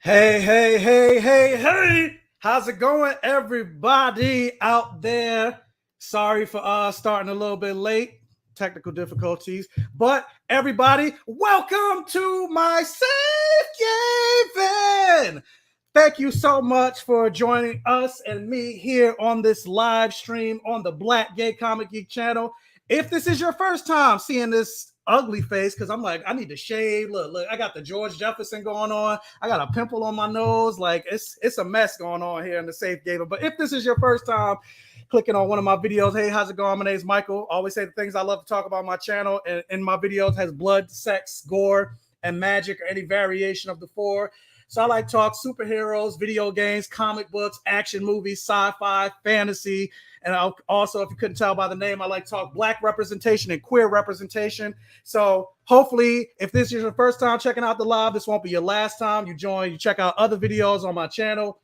Hey. How's it going, everybody out there? Sorry for starting a little bit late. Technical difficulties. But everybody, welcome to my safe haven. Thank you so much for joining us and me here on this live stream on the Black Gay Comic Geek channel. If this is your first time seeing this ugly face, because I'm like, I need to shave. Look, I got the George Jefferson going on. I got a pimple on my nose. Like it's a mess going on here in the safe haven. But if this is your first time clicking on one of my videos, hey, how's it going? My name is Michael. I always say the things I love to talk about on my channel, and in my videos has blood, sex, gore, and magic, or any variation of the four. So I like to talk superheroes, video games, comic books, action movies, sci-fi, fantasy. And I'll also, if you couldn't tell by the name, I like to talk Black representation and queer representation. So hopefully, if this is your first time checking out the live, this won't be your last time. You check out other videos on my channel,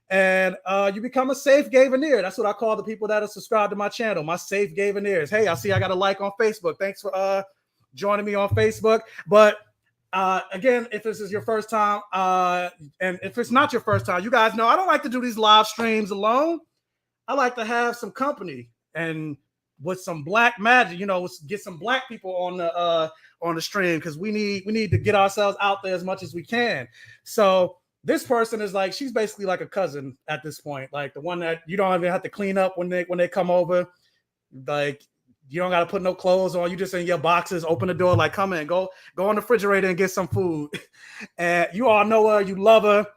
and you become a safe Gaveneer. That's what I call the people that are subscribed to my channel, my safe Gaveneers. Hey, I see I got a like on Facebook. Thanks for joining me on Facebook. But again, if this is your first time, and if it's not your first time, you guys know I don't like to do these live streams alone. I like to have some company and with some black magic, get some black people on the stream, because we need to get ourselves out there as much as we can. So this person is like, she's basically like a cousin at this point, like the one that you don't even have to clean up when they come over. Like, you don't got to put no clothes on. You just in your boxes, open the door, like, come in, go on the refrigerator and get some food. And you all know her, you love her.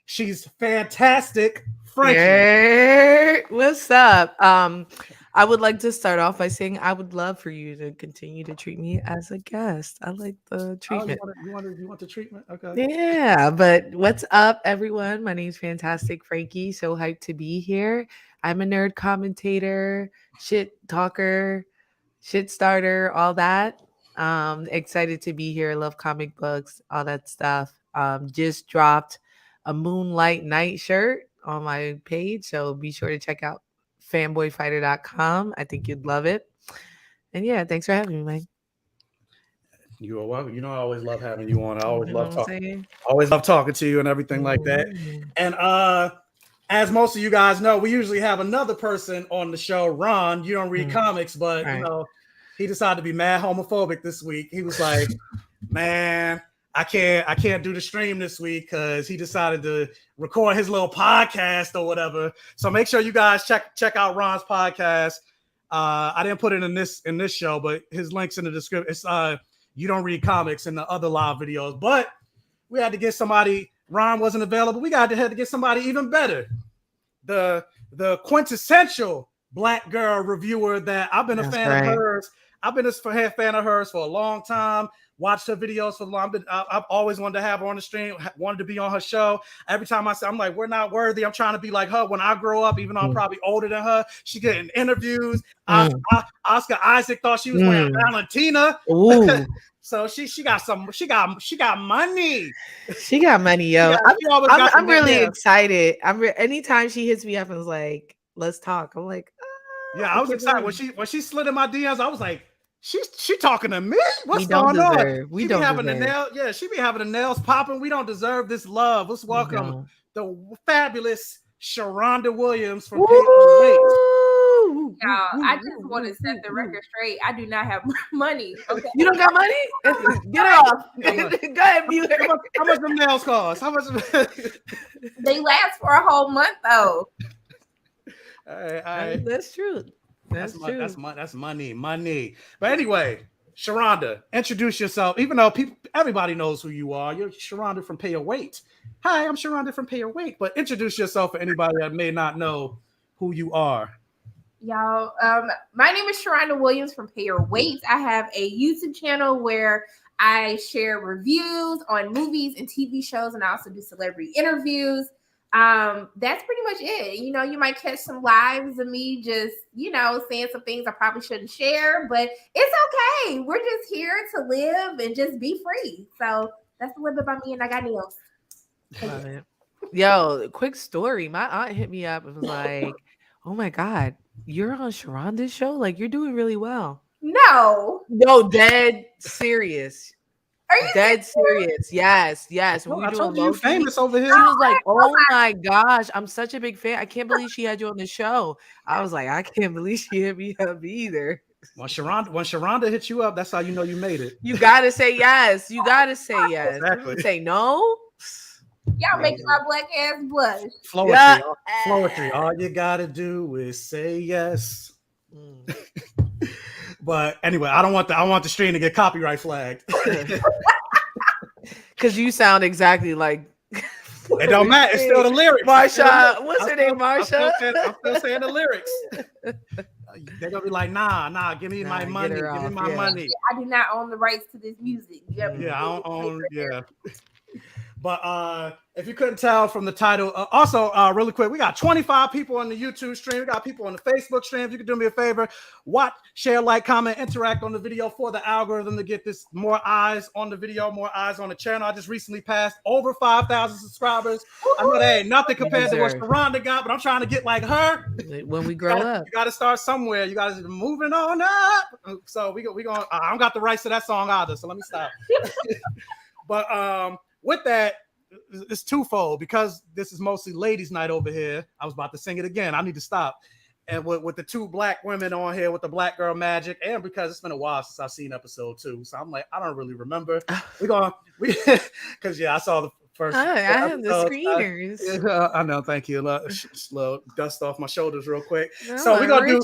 She's fantastic. Frankey. Hey, what's up? I would like to start off by saying I would love for you to continue to treat me as a guest. I like the treatment. Oh, you want the treatment? Okay. Yeah, but what's up, everyone? My name's Fantastic Frankey. So hyped to be here. I'm a nerd commentator, shit talker, shit starter, all that. Excited to be here. Love comic books, all that stuff. Just dropped a Moonlight Night shirt on my page, so be sure to check out fanboyfighter.com. I think you'd love it. And yeah, thanks for having me, Mike. You are welcome. I always love having you on. I always love talking to you and everything like that. And as most of you guys know, we usually have another person on the show, Ron. You don't read comics, but right. He decided to be mad homophobic this week. He was like, man, I can't do the stream this week because he decided to record his little podcast or whatever. So make sure you guys check out Ron's podcast. I didn't put it in this show, but his link's in the description. It's You Don't Read Comics in the other live videos. But we had to get somebody. Ron wasn't available. We had to get somebody even better. The quintessential Black girl reviewer that I've been a fan of hers. I've been a fan of hers for a long time. Watched her videos for long. I've always wanted to have her on the stream, wanted to be on her show. Every time I'm like, we're not worthy. I'm trying to be like her when I grow up, even though I'm probably older than her. She getting interviews. Oscar Isaac thought she was wearing Valentina. So she got money. She got money, yo. I'm really excited. Anytime she hits me up and is like, let's talk, I'm like, yeah, I was excited when she slid in my DMs. I was like, she talking to me? What's going on? She be having the nails popping. We don't deserve this love. Let's welcome the fabulous Sharonda Williams from Pay Your Weight. Y'all, I just want to set the record straight. I do not have money. Okay. You don't got money? Get off. Go ahead, mute her. How much the nails cost? How much? They last for a whole month, though. All right. That's true. That's money. But anyway, Sharonda, introduce yourself. Even though everybody knows who you are, you're Sharonda from Pay Your Weight. Hi, I'm Sharonda from Pay Your Weight. But introduce yourself for anybody that may not know who you are. Y'all, my name is Sharonda Williams from Pay Your Weight. I have a YouTube channel where I share reviews on movies and TV shows, and I also do celebrity interviews. That's pretty much it. You might catch some lives of me just, saying some things I probably shouldn't share, but it's okay. We're just here to live and just be free. So that's a little bit about me, and I got nails. Love it. Yo, quick story. My aunt hit me up and was like, oh my God, you're on Sharonda's show? Like, you're doing really well. No, dead serious. Are you Dead serious? serious. Yes. When Well, we I were doing told you, you Loki, famous over she here. was like, "Oh my gosh, I'm such a big fan. I can't believe she had you on the show." I was like, "I can't believe she hit me up either." When Sharonda hit you up, that's how you know you made it. You gotta say yes. You gotta say yes. Exactly. Say no. Y'all making my black ass blush. Floetry, Yeah. floetry. All you gotta do is say yes. Mm. But anyway, I want the stream to get copyright flagged. Because you sound exactly like It don't matter. It's still the lyrics. Marsha. What's her name? I'm Marsha. still saying the lyrics. They're gonna be like, nah, give me my Get money. her Give me off, my yeah. money. I do not own the rights to this music. Yep. Yeah, I don't own. Yeah. But if you couldn't tell from the title, also really quick, we got 25 people on the YouTube stream. We got people on the Facebook stream. If you could do me a favor, watch, share, like, comment, interact on the video for the algorithm to get this more eyes on the video, more eyes on the channel. I just recently passed over 5,000 subscribers. I know that ain't nothing compared to what Sharonda got, but I'm trying to get like her. When we grow up, you got to start somewhere. You guys are moving on up. So we going. I don't got the rights to that song either. So let me stop. But with that, it's twofold because this is mostly ladies' night over here. I was about to sing it again. I need to stop. And with the two black women on here with the black girl magic, and because it's been a while since I've seen episode 2, so I'm like, I don't really remember. Because I saw the first. I have the screeners. I know. Thank you. Slow dust off my shoulders real quick. No, so we're gonna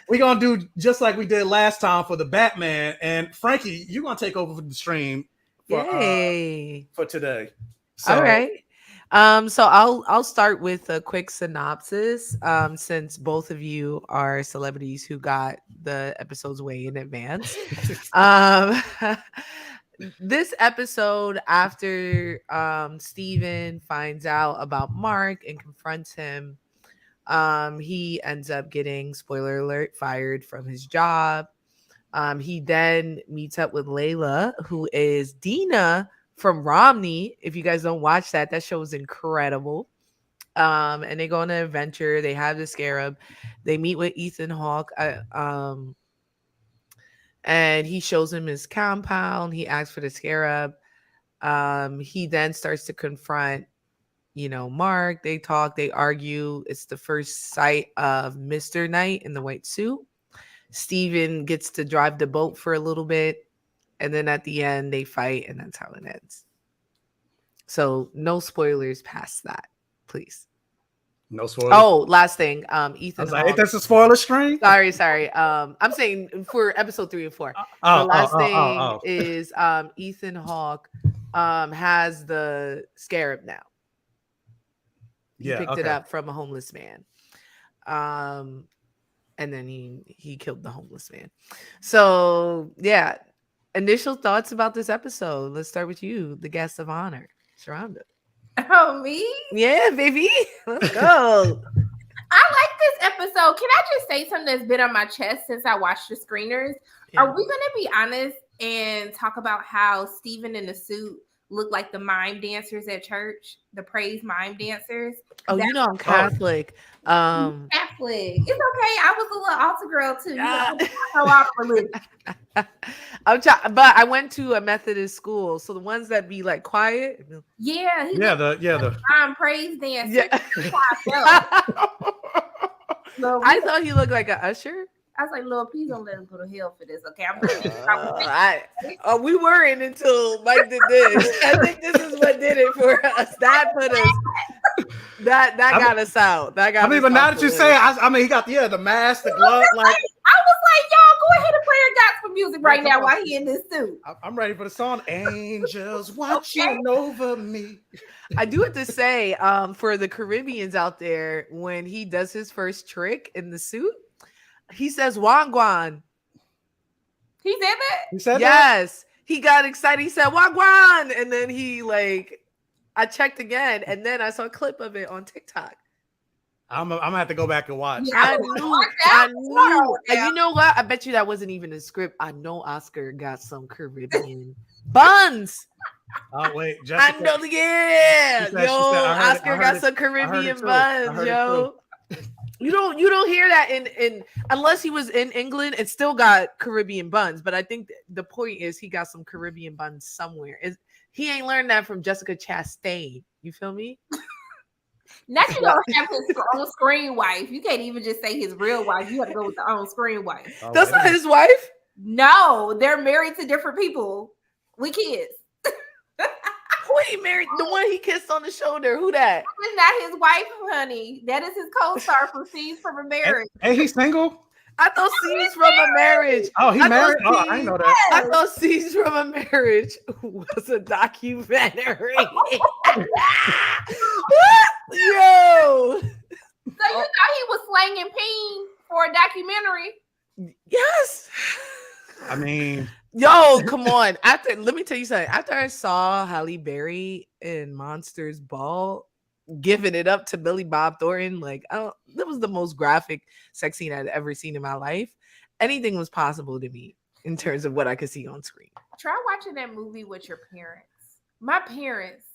we're gonna do just like we did last time for the Batman. And Frankey, you're gonna take over the stream for today. So, all right. So I'll start with a quick synopsis. Since both of you are celebrities who got the episodes way in advance. This episode, after Steven finds out about Mark and confronts him, he ends up getting, spoiler alert, fired from his job. He then meets up with Layla, who is Dina from Romney. If you guys don't watch that show is incredible. And they go on an adventure. They have the scarab. They meet with Ethan Hawke. And he shows him his compound. He asks for the scarab. He then starts to confront, Mark. They talk, they argue. It's the first sight of Mr. Knight in the white suit. Steven gets to drive the boat for a little bit. And then at the end, they fight, and that's how it ends. So no spoilers past that, please. No spoilers. Oh, last thing. Ethan Hawke. Ain't this a spoiler screen? Sorry. I'm saying for episode 3 and 4. The last thing is Ethan Hawke has the scarab now. He picked it up from a homeless man. And then he killed the homeless man. So yeah. Initial thoughts about this episode. Let's start with you, the guest of honor, Sharonda. Oh, me? Yeah, baby. Let's go. I like this episode. Can I just say something that's been on my chest since I watched the screeners? Yeah. Are we going to be honest and talk about how Steven in the suit looked like the mime dancers at church? The praise mime dancers? Oh, I'm Catholic. Catholic. It's okay. I was a little altar girl too. So off religion. But I went to a Methodist school, so the ones that be like quiet. Yeah. The praise dancer. Yeah. I thought he looked like an usher. I was like, Lord, please don't let him go to hell for this. Okay, we weren't until Mike did this. I think this is what did it for us. That put us. That got us out. That got. But now that you say it, he got the mask, the glove. I was like, y'all go ahead and play your gospel music right now while he in this suit. I'm ready for the song. Angels watching over me. I do have to say, for the Caribbeans out there, when he does his first trick in the suit, he says "Wagwan." He said that? He said yes. That? He got excited. He said "Wagwan," and then I checked again, and then I saw a clip of it on TikTok. I'm gonna have to go back and watch. Yeah, I knew. And you know what? I bet you that wasn't even a script. I know Oscar got some Caribbean buns. Oh wait, Jessica. I know. Yeah, Oscar got some Caribbean buns, yo. You don't hear that in unless he was in England and still got Caribbean buns. But I think the point is he got some Caribbean buns somewhere. He ain't learned that from Jessica Chastain. You feel me? Now you don't have his own screen wife. You can't even just say his real wife. You have to go with the own screen wife. Oh, That's not his wife. No, they're married to different people with kids. Who he married? The one he kissed on the shoulder. Who that? That is not his wife, honey. That is his co-star from Scenes from a Marriage. Hey, he's single? I thought Scenes from a Marriage. Oh, he married? Oh, I didn't know that. I thought Scenes from a Marriage was a documentary. Yo. So you thought he was slanging peen for a documentary? Yes. I mean, yo, come on. Let me tell you something. After I saw Halle Berry in Monsters Ball giving it up to Billy Bob Thornton, that was the most graphic sex scene I'd ever seen in my life. Anything was possible to me in terms of what I could see on screen. Try watching that movie with your parents. My parents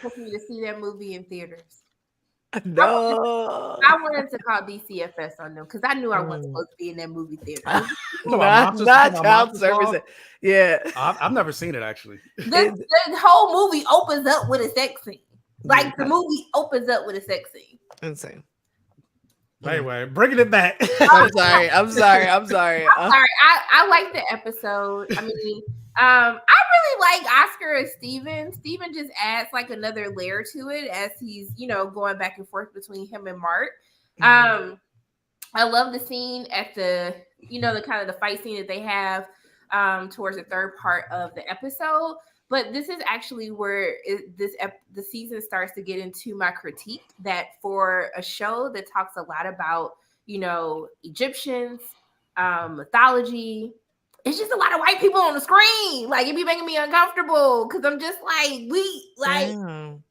took me to see that movie in theaters. No, I wanted to call DCFS on them because I knew I wasn't supposed to be in that movie theater. not child service. Yeah, I've never seen it actually. The whole movie opens up with a sex scene. Like the movie opens up with a sex scene. Insane. Anyway, bringing it back. I'm sorry. I like the episode. I mean, I really like Oscar as Steven. Steven just adds like another layer to it as he's, going back and forth between him and Mark. I love the scene at the kind of the fight scene that they have towards the third part of the episode. But this is actually where the season starts to get into my critique that for a show that talks a lot about, Egyptians, mythology, it's just a lot of white people on the screen. Like, it be making me uncomfortable because I'm just like, I'm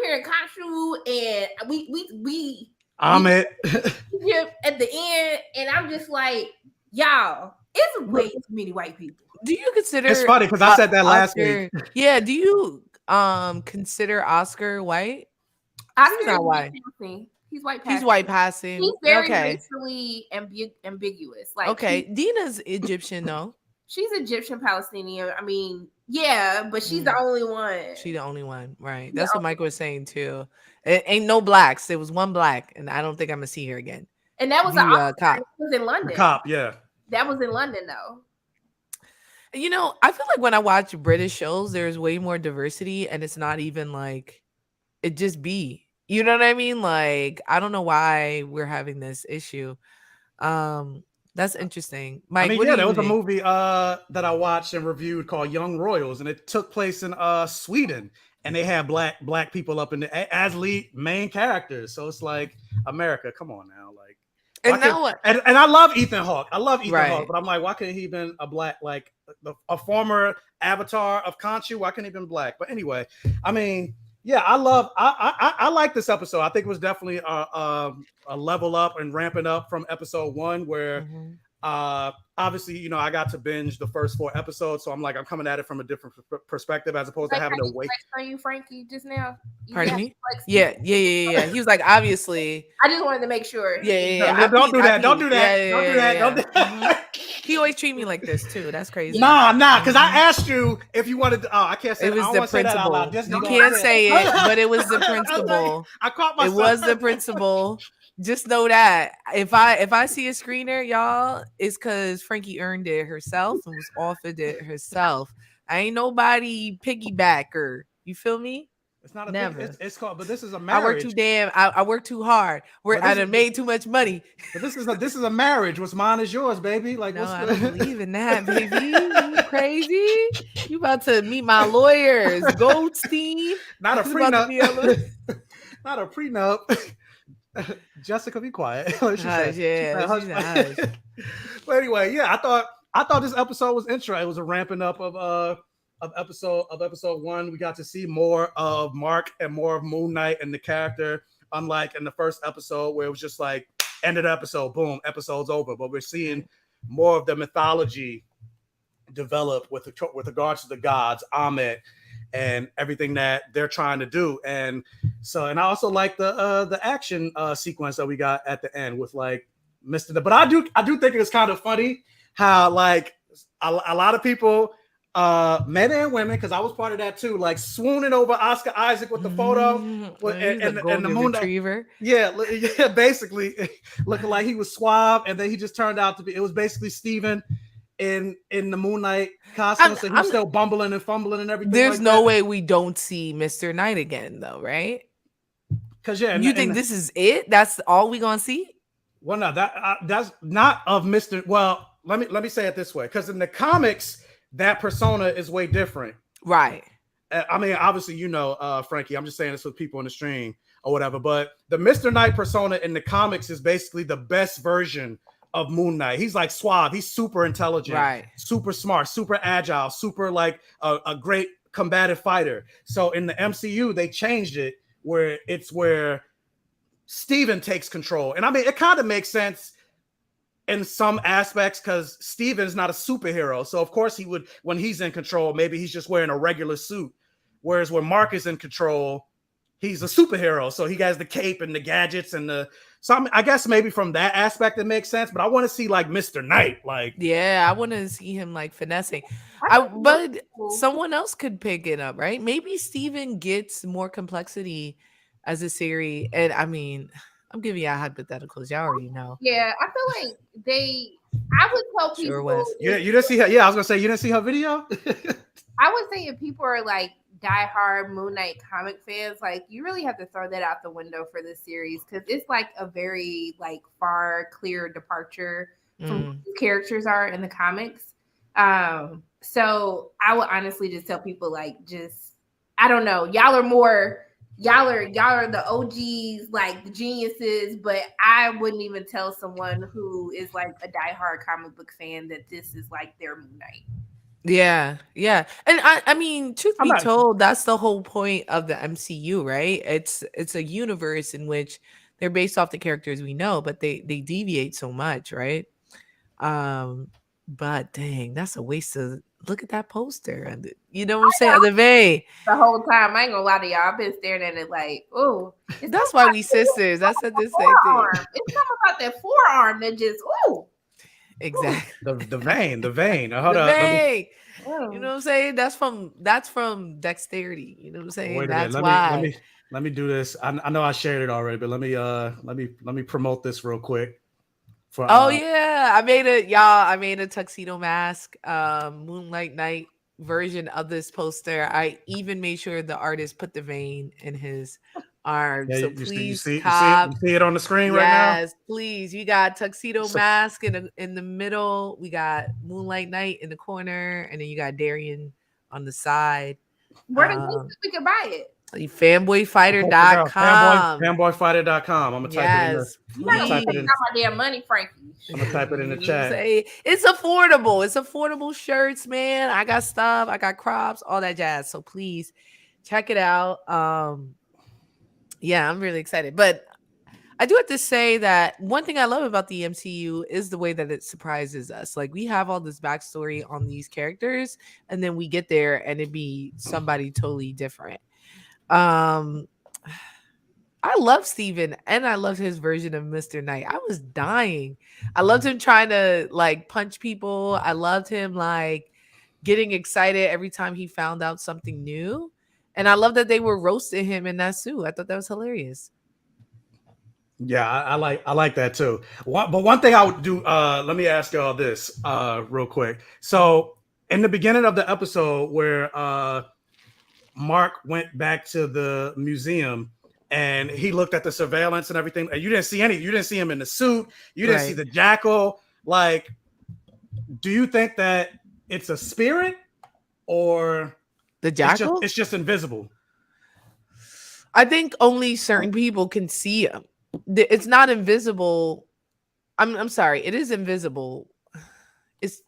hearing Khonshu and we Ahmed at the end, and I'm just like, y'all, it's way too many white people. Do you consider it's funny because I said that last week? Yeah, do you consider Oscar white? Oscar's not white. He's white passing. He's white passing. He's very racially ambiguous. Like, okay, Dina's Egyptian though. She's Egyptian Palestinian. I mean, yeah, but she's the only one. She's the only one, right? That's what Mike was saying too. It ain't no blacks. There was one black, and I don't think I'm gonna see her again. And that was the cop. It was in London. The cop, yeah. That was in London though. I feel like when I watch British shows, there's way more diversity, and it's not even like it just be. You know what I mean? Like, I don't know why we're having this issue. That's interesting. Mike, there was a movie that I watched and reviewed called Young Royals, and it took place in Sweden, and they had black people up in as lead main characters. So it's like, America, come on now, like. And I love Ethan Hawke. Hawke, but I'm like, why couldn't he been a black, like a former avatar of Khonshu? Why couldn't he been black? But anyway, I mean, yeah, I like this episode. I think it was definitely a level up and ramping up from episode 1, where obviously, I got to binge the first 4 episodes, so I'm coming at it from a different perspective as opposed to having to wait. On you, Frankey, just now. Pardon me? Yeah. He was like, obviously. I just wanted to make sure. Yeah. Don't do that. Don't do that. He always treat me like this too. That's crazy. Nah, because I asked you if you wanted to. Oh, I can't say it. Was the principal. You can't say it, but it was the principal. I caught myself. It was the principal. Just know that if I see a screener, y'all, it's because Frankey earned it herself and was offered it herself. I ain't nobody piggybacker. You feel me? It's not a never. It's called, but this is a marriage. I work too hard. I done made too much money. But this is a marriage. What's mine is yours, baby. Like, no, I don't believe in that, baby. You crazy? You about to meet my lawyers, Goldstein? Not a prenup. Not a prenup. Jessica, be quiet. Hush. But anyway, yeah, I thought this episode was interesting. It was a ramping up of episode 1. We got to see more of Mark and more of Moon Knight and the character, unlike in the first episode where it was just like end of the episode, boom, episode's over. But we're seeing more of the mythology develop with regards to the gods, Ahmed, and everything that they're trying to do. And So, and I also like the action sequence that we got at the end with like Mr. But I do think it's kind of funny how like a lot of people, men and women, because I was part of that too, like swooning over Oscar Isaac with the photo and the moon retriever. Yeah, basically looking like he was suave, and then he just turned out to be. It was basically Steven in the Moon Knight costume, so he's still bumbling and fumbling and everything. There's like no that. way we don't see Mr. Knight again, though, right? Because yeah, you think this is it? That's all we gonna see? Well, no, that's not of Mr. Well, let me say it this way, because in the comics, that persona is way different, right? I mean, obviously, you know, Frankie. I'm just saying this with people on the stream or whatever. But the Mr. Knight persona in the comics is basically the best version of Moon Knight. He's like suave. He's super intelligent, right? Super smart, super agile, super like a great combative fighter. So in the MCU, they changed it where Steven takes control. And I mean, it kind of makes sense in some aspects because Steven's not a superhero. So of course he would, when he's in control, maybe he's just wearing a regular suit. Whereas when Mark is in control, he's a superhero. So he has the cape and the gadgets and I guess maybe from that aspect it makes sense. But I want to see like Mr. Knight. Like, yeah, I want to see him like finessing. But someone else could pick it up, right? Maybe Steven gets more complexity as a series. And I mean, I'm giving you hypotheticals. Y'all already know. Yeah, I feel like I would tell people. Was. You didn't see her. Yeah, I was gonna say you didn't see her video. I would say if people are like diehard Moon Knight comic fans, like you really have to throw that out the window for this series because it's like a very like far clear departure from who characters are in the comics. So I would honestly just tell people like I don't know, y'all are the OGs, like the geniuses, but I wouldn't even tell someone who is like a diehard comic book fan that this is like their Moon Knight. Yeah. And I mean, truth be told, that's the whole point of the MCU, right? It's a universe in which they're based off the characters we know, but they deviate so much, right? But dang, that's a waste of look at that poster. You know what I'm saying? The whole time. I ain't gonna lie to y'all. I've been staring at it like, oh. That's why we sisters. I said this same thing. It's something about that forearm that just, ooh. Exactly. The vein. Hold on. Vein. You know what I'm saying? That's from dexterity. You know what I'm saying? Wait a That's minute. why. Let me do this. I know I shared it already, but let me promote this real quick. Yeah, I made a tuxedo mask, Moonlight Night version of this poster. I even made sure the artist put the vein in his arm. Yeah, so you please, see it on the screen right now. Yes, please. You got tuxedo mask in the middle. We got Moonlight Night in the corner, and then you got Darian on the side. Where we can buy it? Fanboyfighter.com. Fanboyfighter.com. I'm gonna type it in. You gotta type it in. My damn money, Frankie. I'm gonna type it in the chat. It's affordable. It's affordable shirts, man. I got stuff. I got crops, all that jazz. So please check it out. Yeah, I'm really excited. But I do have to say that one thing I love about the MCU is the way that it surprises us. Like we have all this backstory on these characters, and then we get there and it'd be somebody totally different. I love Steven and I loved his version of Mr. Knight. I was dying. I loved him trying to like punch people. I loved him like getting excited every time he found out something new. And I love that they were roasting him in that suit. I thought that was hilarious. Yeah, I like that too. But one thing I would do, let me ask y'all this real quick. So in the beginning of the episode where Mark went back to the museum and he looked at the surveillance and everything, and you didn't see him in the suit, you didn't see the jackal. Like, do you think that it's a spirit or the jackal? It's just invisible? I think only certain people can see him. It's not invisible. I'm sorry, it is invisible. It's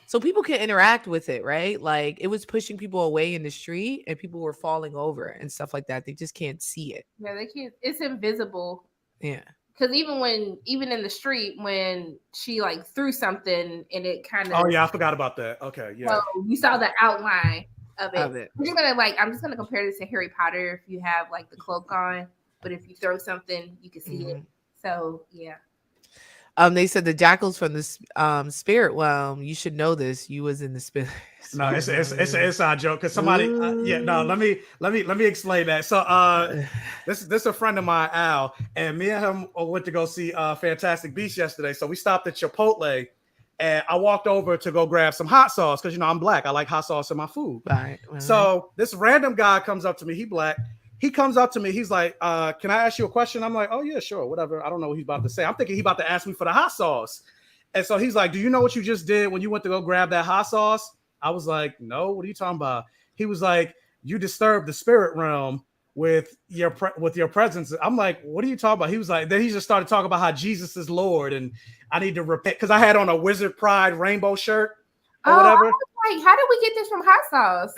so people can interact with it, right? Like it was pushing people away in the street and people were falling over and stuff like that. They just can't see it. Yeah, they can't. It's invisible. Yeah. Because even in the street, when she like threw something and it kind of. Oh yeah, I forgot about that. Okay, yeah. So you saw the outline. of Of it. it. I'm just gonna compare this to Harry Potter. If you have like the cloak on, but if you throw something, you can see it. So yeah. They said the jackals from the spirit realm. You should know this. You was in the spirit. No, it's an inside joke because somebody. No, let me explain that. So this is a friend of mine, Al, and me and him went to go see Fantastic Beasts yesterday. So we stopped at Chipotle, and I walked over to go grab some hot sauce because I'm black. I like hot sauce in my food. Right. So this random guy comes up to me. He black. He comes up to me. He's like, "Can I ask you a question?" I'm like, "Oh yeah, sure, whatever." I don't know what he's about to say. I'm thinking he's about to ask me for the hot sauce. And so he's like, "Do you know what you just did when you went to go grab that hot sauce?" I was like, "No, what are you talking about?" He was like, "You disturbed the spirit realm with your presence." I'm like, "What are you talking about?" He was like, then he just started talking about how Jesus is Lord and I need to repent because I had on a Wizard Pride rainbow shirt or whatever. I was like, how did we get this from hot sauce?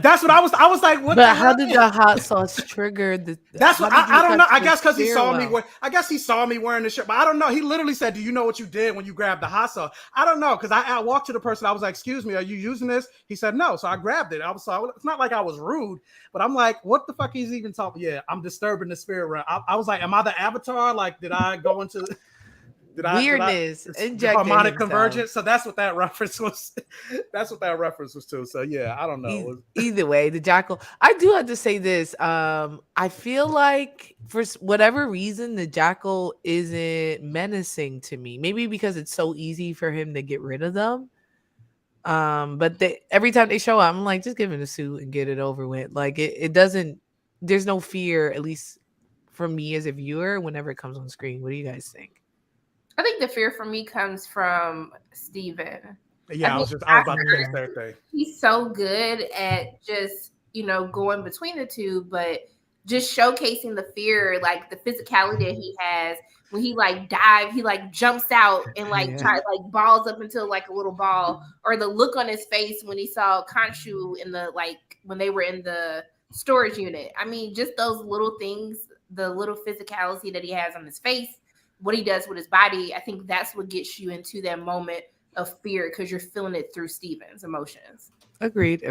That's what I was like. What? But how did the hot sauce trigger the? That's what I don't know. I guess because he saw me. I guess he saw me wearing the shirt, but I don't know. He literally said, "Do you know what you did when you grabbed the hot sauce?" I don't know because I walked to the person. I was like, "Excuse me, are you using this?" He said, "No." So I grabbed it. It's not like I was rude, but I'm like, "What the fuck?" He's even talking. Yeah, I'm disturbing the spirit realm. I was like, "Am I the Avatar? Like, did I go into?" Weirdness, harmonic convergence. So that's what that reference was. That's what that reference was to. So yeah, I don't know. Either way, the jackal. I do have to say this. I feel like for whatever reason, the jackal isn't menacing to me. Maybe because it's so easy for him to get rid of them. But every time they show up, I'm like, just give him a suit and get it over with. Like it doesn't. There's no fear, at least for me as a viewer, whenever it comes on screen. What do you guys think? I think the fear for me comes from Steven. Yeah, I was about to say the same thing. He's so good at just, going between the two, but just showcasing the fear, like the physicality that he has. When he like dives, he like jumps out and like try like balls up into like a little ball, or the look on his face when he saw Khonshu in the when they were in the storage unit. I mean, just those little things, the little physicality that he has on his face, what he does with his body, I think that's what gets you into that moment of fear because you're feeling it through Steven's emotions. Agreed.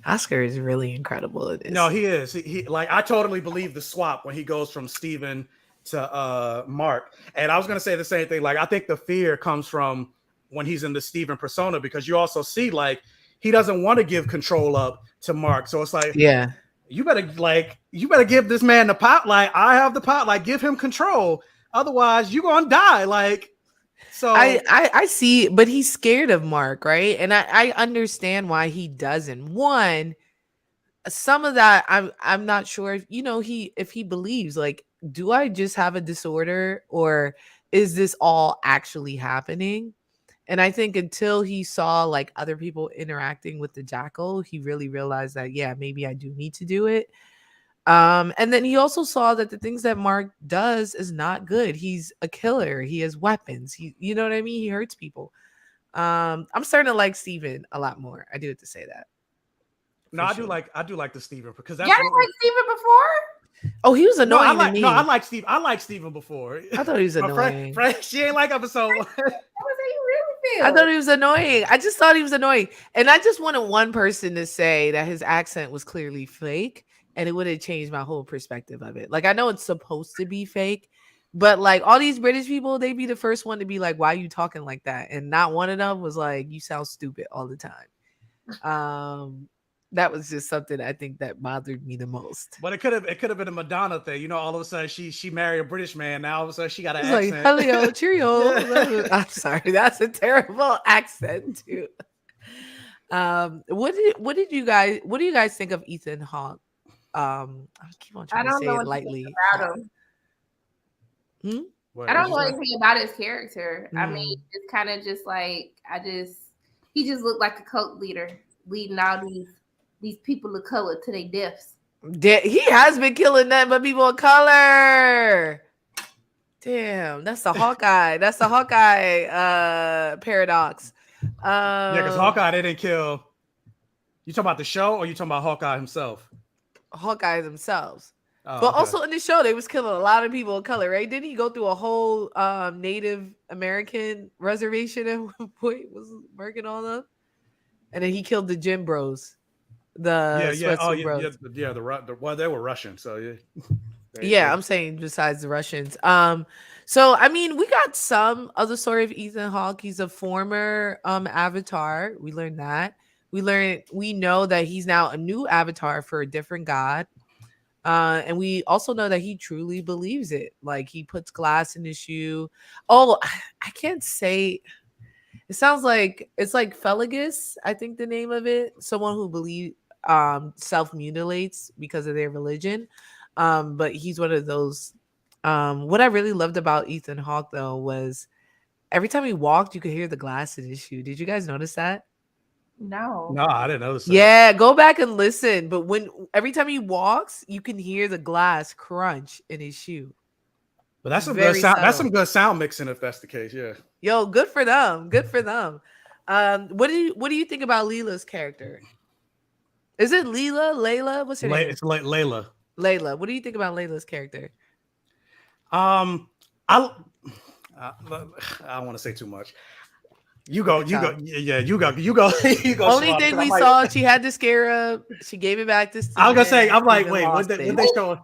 Oscar is really incredible at this. No, he is. He like I totally believe the swap when he goes from Steven to Mark. And I was gonna say the same thing. Like I think the fear comes from when he's in the Steven persona because you also see like he doesn't want to give control up to Mark. So it's like, yeah. You better give this man the pot. Like I have the pot. Like give him control. Otherwise, you're gonna die. Like so. I see, but he's scared of Mark, right? And I understand why he doesn't. One, some of that I'm not sure if if he believes like, do I just have a disorder or is this all actually happening? And I think until he saw like other people interacting with the jackal, he really realized that, yeah, maybe I do need to do it. And then he also saw that the things that Mark does is not good. He's a killer. He has weapons. You know what I mean? He hurts people. I'm starting to like Steven a lot more. I do have to say that. No, I do like the Steven because that's y'all didn't like Steven before? Oh, he was annoying to me. No, I like Steve. I like Steven before. I thought he was annoying. Frank, she ain't like episode 1. That was how you really feel. I thought he was annoying. I just thought he was annoying. And I just wanted one person to say that his accent was clearly fake, and it would have changed my whole perspective of it. Like, I know it's supposed to be fake, but like all these British people, they be the first one to be like, why are you talking like that? And not one of them was like, you sound stupid all the time. That was just something I think that bothered me the most. But it could have been a Madonna thing, all of a sudden she married a British man. Now all of a sudden she got an accent. Like, hello, cheerio. Yeah. I'm sorry, that's a terrible accent too. What do you guys think of Ethan Hawke? I keep on trying to say it lightly. About him. I don't know anything about his character. I mean, it's kind of just like he just looked like a cult leader leading all these people of color to their deaths. He has been killing nothing but people of color. Damn, that's the Hawkeye. That's the Hawkeye paradox. Yeah, because Hawkeye didn't kill. You talking about the show, or you talking about Hawkeye himself? Hawkeye themselves. Oh, but okay. Also in the show, they was killing a lot of people of color, right? Didn't he go through a whole Native American reservation at one point? Was working on them? and then he killed the gym bros, the sweatsuit bros. Well, they were Russian, so yeah. Yeah, I'm saying besides the Russians. So I mean, we got some of the story of Ethan Hawke. He's a former avatar. We learned that. We know that he's now a new avatar for a different god. And we also know that he truly believes it. Like he puts glass in his shoe. Oh, I can't say. It sounds like it's like Felagus, I think the name of it. Someone who believes self-mutilates because of their religion. But he's one of those. What I really loved about Ethan Hawke though was every time he walked, you could hear the glass in his shoe. Did you guys notice that? No, I didn't notice that. Yeah, go back and listen. But every time he walks, you can hear the glass crunch in his shoe. But that's some good sound. That's some good sound mixing if that's the case. Yeah. Yo, good for them. Good for them. What do you think about Layla's character? Is it Layla? What's her name? It's Layla. Layla. What do you think about Layla's character? I don't want to say too much. You go. Yeah, you go. Only thing we saw, she had the scarab. She gave it back to Steven. I was gonna say, I'm like, wait, when they show?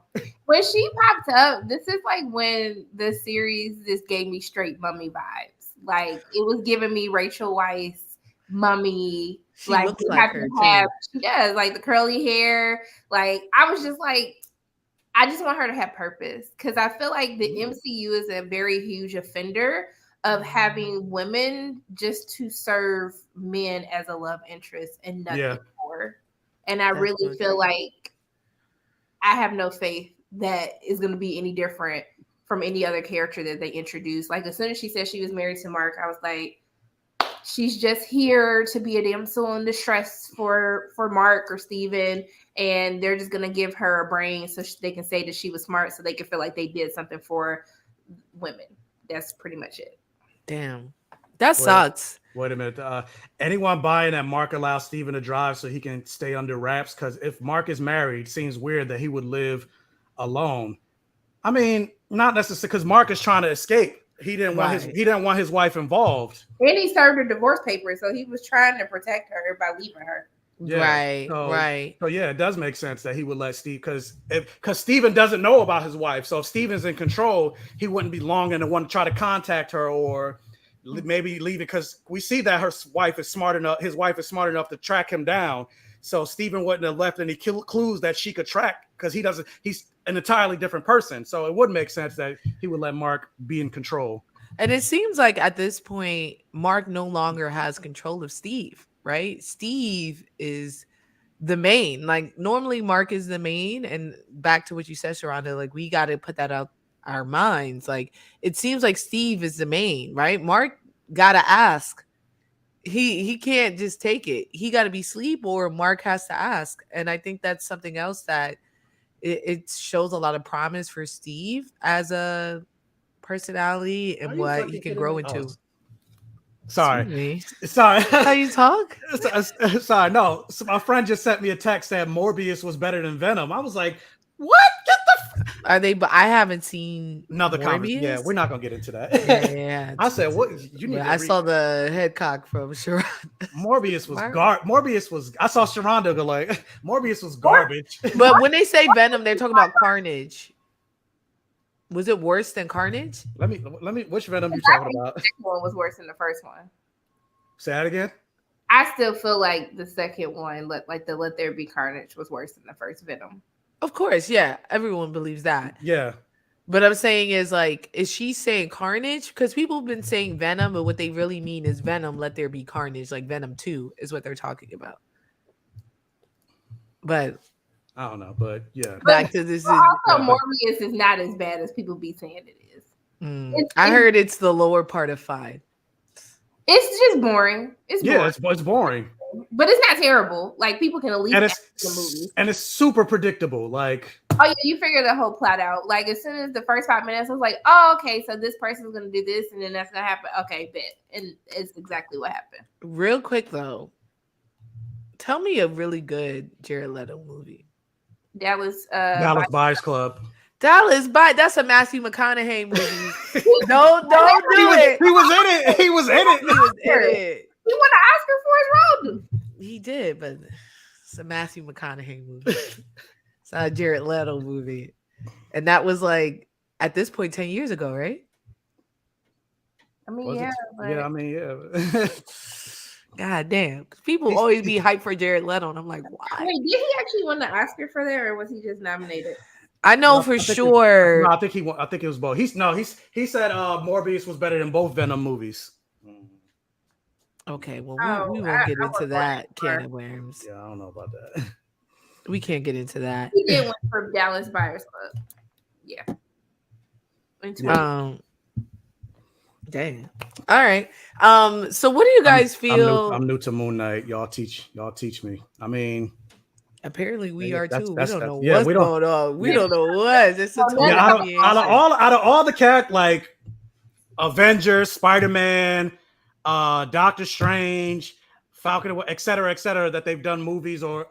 When she popped up, this is like when the series just gave me straight mummy vibes. Like it was giving me Rachel Weisz mummy. She looks like her too. She does, like the curly hair. Like I was just like, I just want her to have purpose because I feel like the MCU is a very huge offender of having women just to serve men as a love interest and nothing more. And I really feel like I have no faith that is going to be any different from any other character that they introduce. Like as soon as she said she was married to Mark, I was like, she's just here to be a damsel in distress for Mark or Steven, and they're just going to give her a brain so they can say that she was smart so they can feel like they did something for women. That's pretty much it. Damn. That sucks. Wait a minute. Anyone buying that Mark allows Steven to drive so he can stay under wraps? Because if Mark is married, it seems weird that he would live alone. I mean, not necessarily because Mark is trying to escape. He didn't want his wife involved. And he served her divorce papers, so he was trying to protect her by leaving her. Yeah, right. So yeah, it does make sense that he would let Steve because Steven doesn't know about his wife. So if Steven's in control, he wouldn't be longing to want to try to contact her or maybe leave it because we see that his wife is smart enough to track him down. So Steven wouldn't have left any clues that she could track because he's an entirely different person. So it would make sense that he would let Mark be in control. And it seems like at this point, Mark no longer has control of Steve. Right? Steve is the main. Like normally Mark is the main, and back to what you said, Sharonda, like we got to put that out our minds. Like it seems like Steve is the main, right? Mark gotta ask. He can't just take it. He got to be sleep, or Mark has to ask. And I think that's something else that it shows a lot of promise for Steve as a personality and what he can grow into. Sorry. How you talk? Sorry. No. So my friend just sent me a text saying Morbius was better than Venom. I was like, what? Get the Are they? But I haven't seen another comic. Yeah, we're not gonna get into that. Yeah. I said, what? You need. I saw the head cock from Sharonda. Morbius was Morbius was. I saw Sharonda go like, Morbius was garbage. But when they say Venom, they're talking about Carnage. Was it worse than Carnage? Let me. Which Venom you talking about? The second one was worse than the first one. Say that again. I still feel like the second one, Let There Be Carnage, was worse than the first Venom. Of course, yeah. Everyone believes that. Yeah. But I'm saying is she saying Carnage? Because people have been saying Venom, but what they really mean is Venom, Let There Be Carnage, like Venom 2 is what they're talking about. But I don't know, but yeah. Back to this. Morbius is not as bad as people be saying it is. I heard it's the lower part of 5. It's just boring. It's boring. But it's not terrible. Like people can at least watch the movie. And it's super predictable. Like you figure the whole plot out. Like as soon as the first 5 minutes, I was like, oh, okay, so this person's gonna do this, and then that's gonna happen. Okay, bet. And it's exactly what happened. Real quick though, tell me a really good Jared Leto movie. That was Dallas Buyers Club. That's a Matthew McConaughey movie. Don't do it. He was in it. He won an Oscar for his role. He did, but it's a Matthew McConaughey movie. It's not a Jared Leto movie. And that was like at this point 10 years ago, right? I mean, Was yeah, it? but Yeah, I mean, yeah. God damn. 'Cause people He's- always be hyped for Jared Leto, and I'm like, why? wait, did he actually win the Oscar for that, or was he just nominated? I know No, for I think sure. no, I think I think it was both. He said Morbius was better than both Venom movies. Okay, well, Oh, we won't get I into wasn't that sure. can of worms. Yeah, I don't know about that. We can't get into that. He did win for Dallas Buyers Club. Yeah. In 20. Dang. All right. So what do you guys feel? I'm new to Moon Knight. Y'all teach me. I mean, Apparently we yeah, are that's- too. that's- We don't that's- know yeah, what's we don't- going on. We yeah. don't know what. It's a Yeah, total yeah, out deviation. of all the characters, like Avengers, Spider-Man, Doctor Strange, Falcon, et cetera, that they've done movies or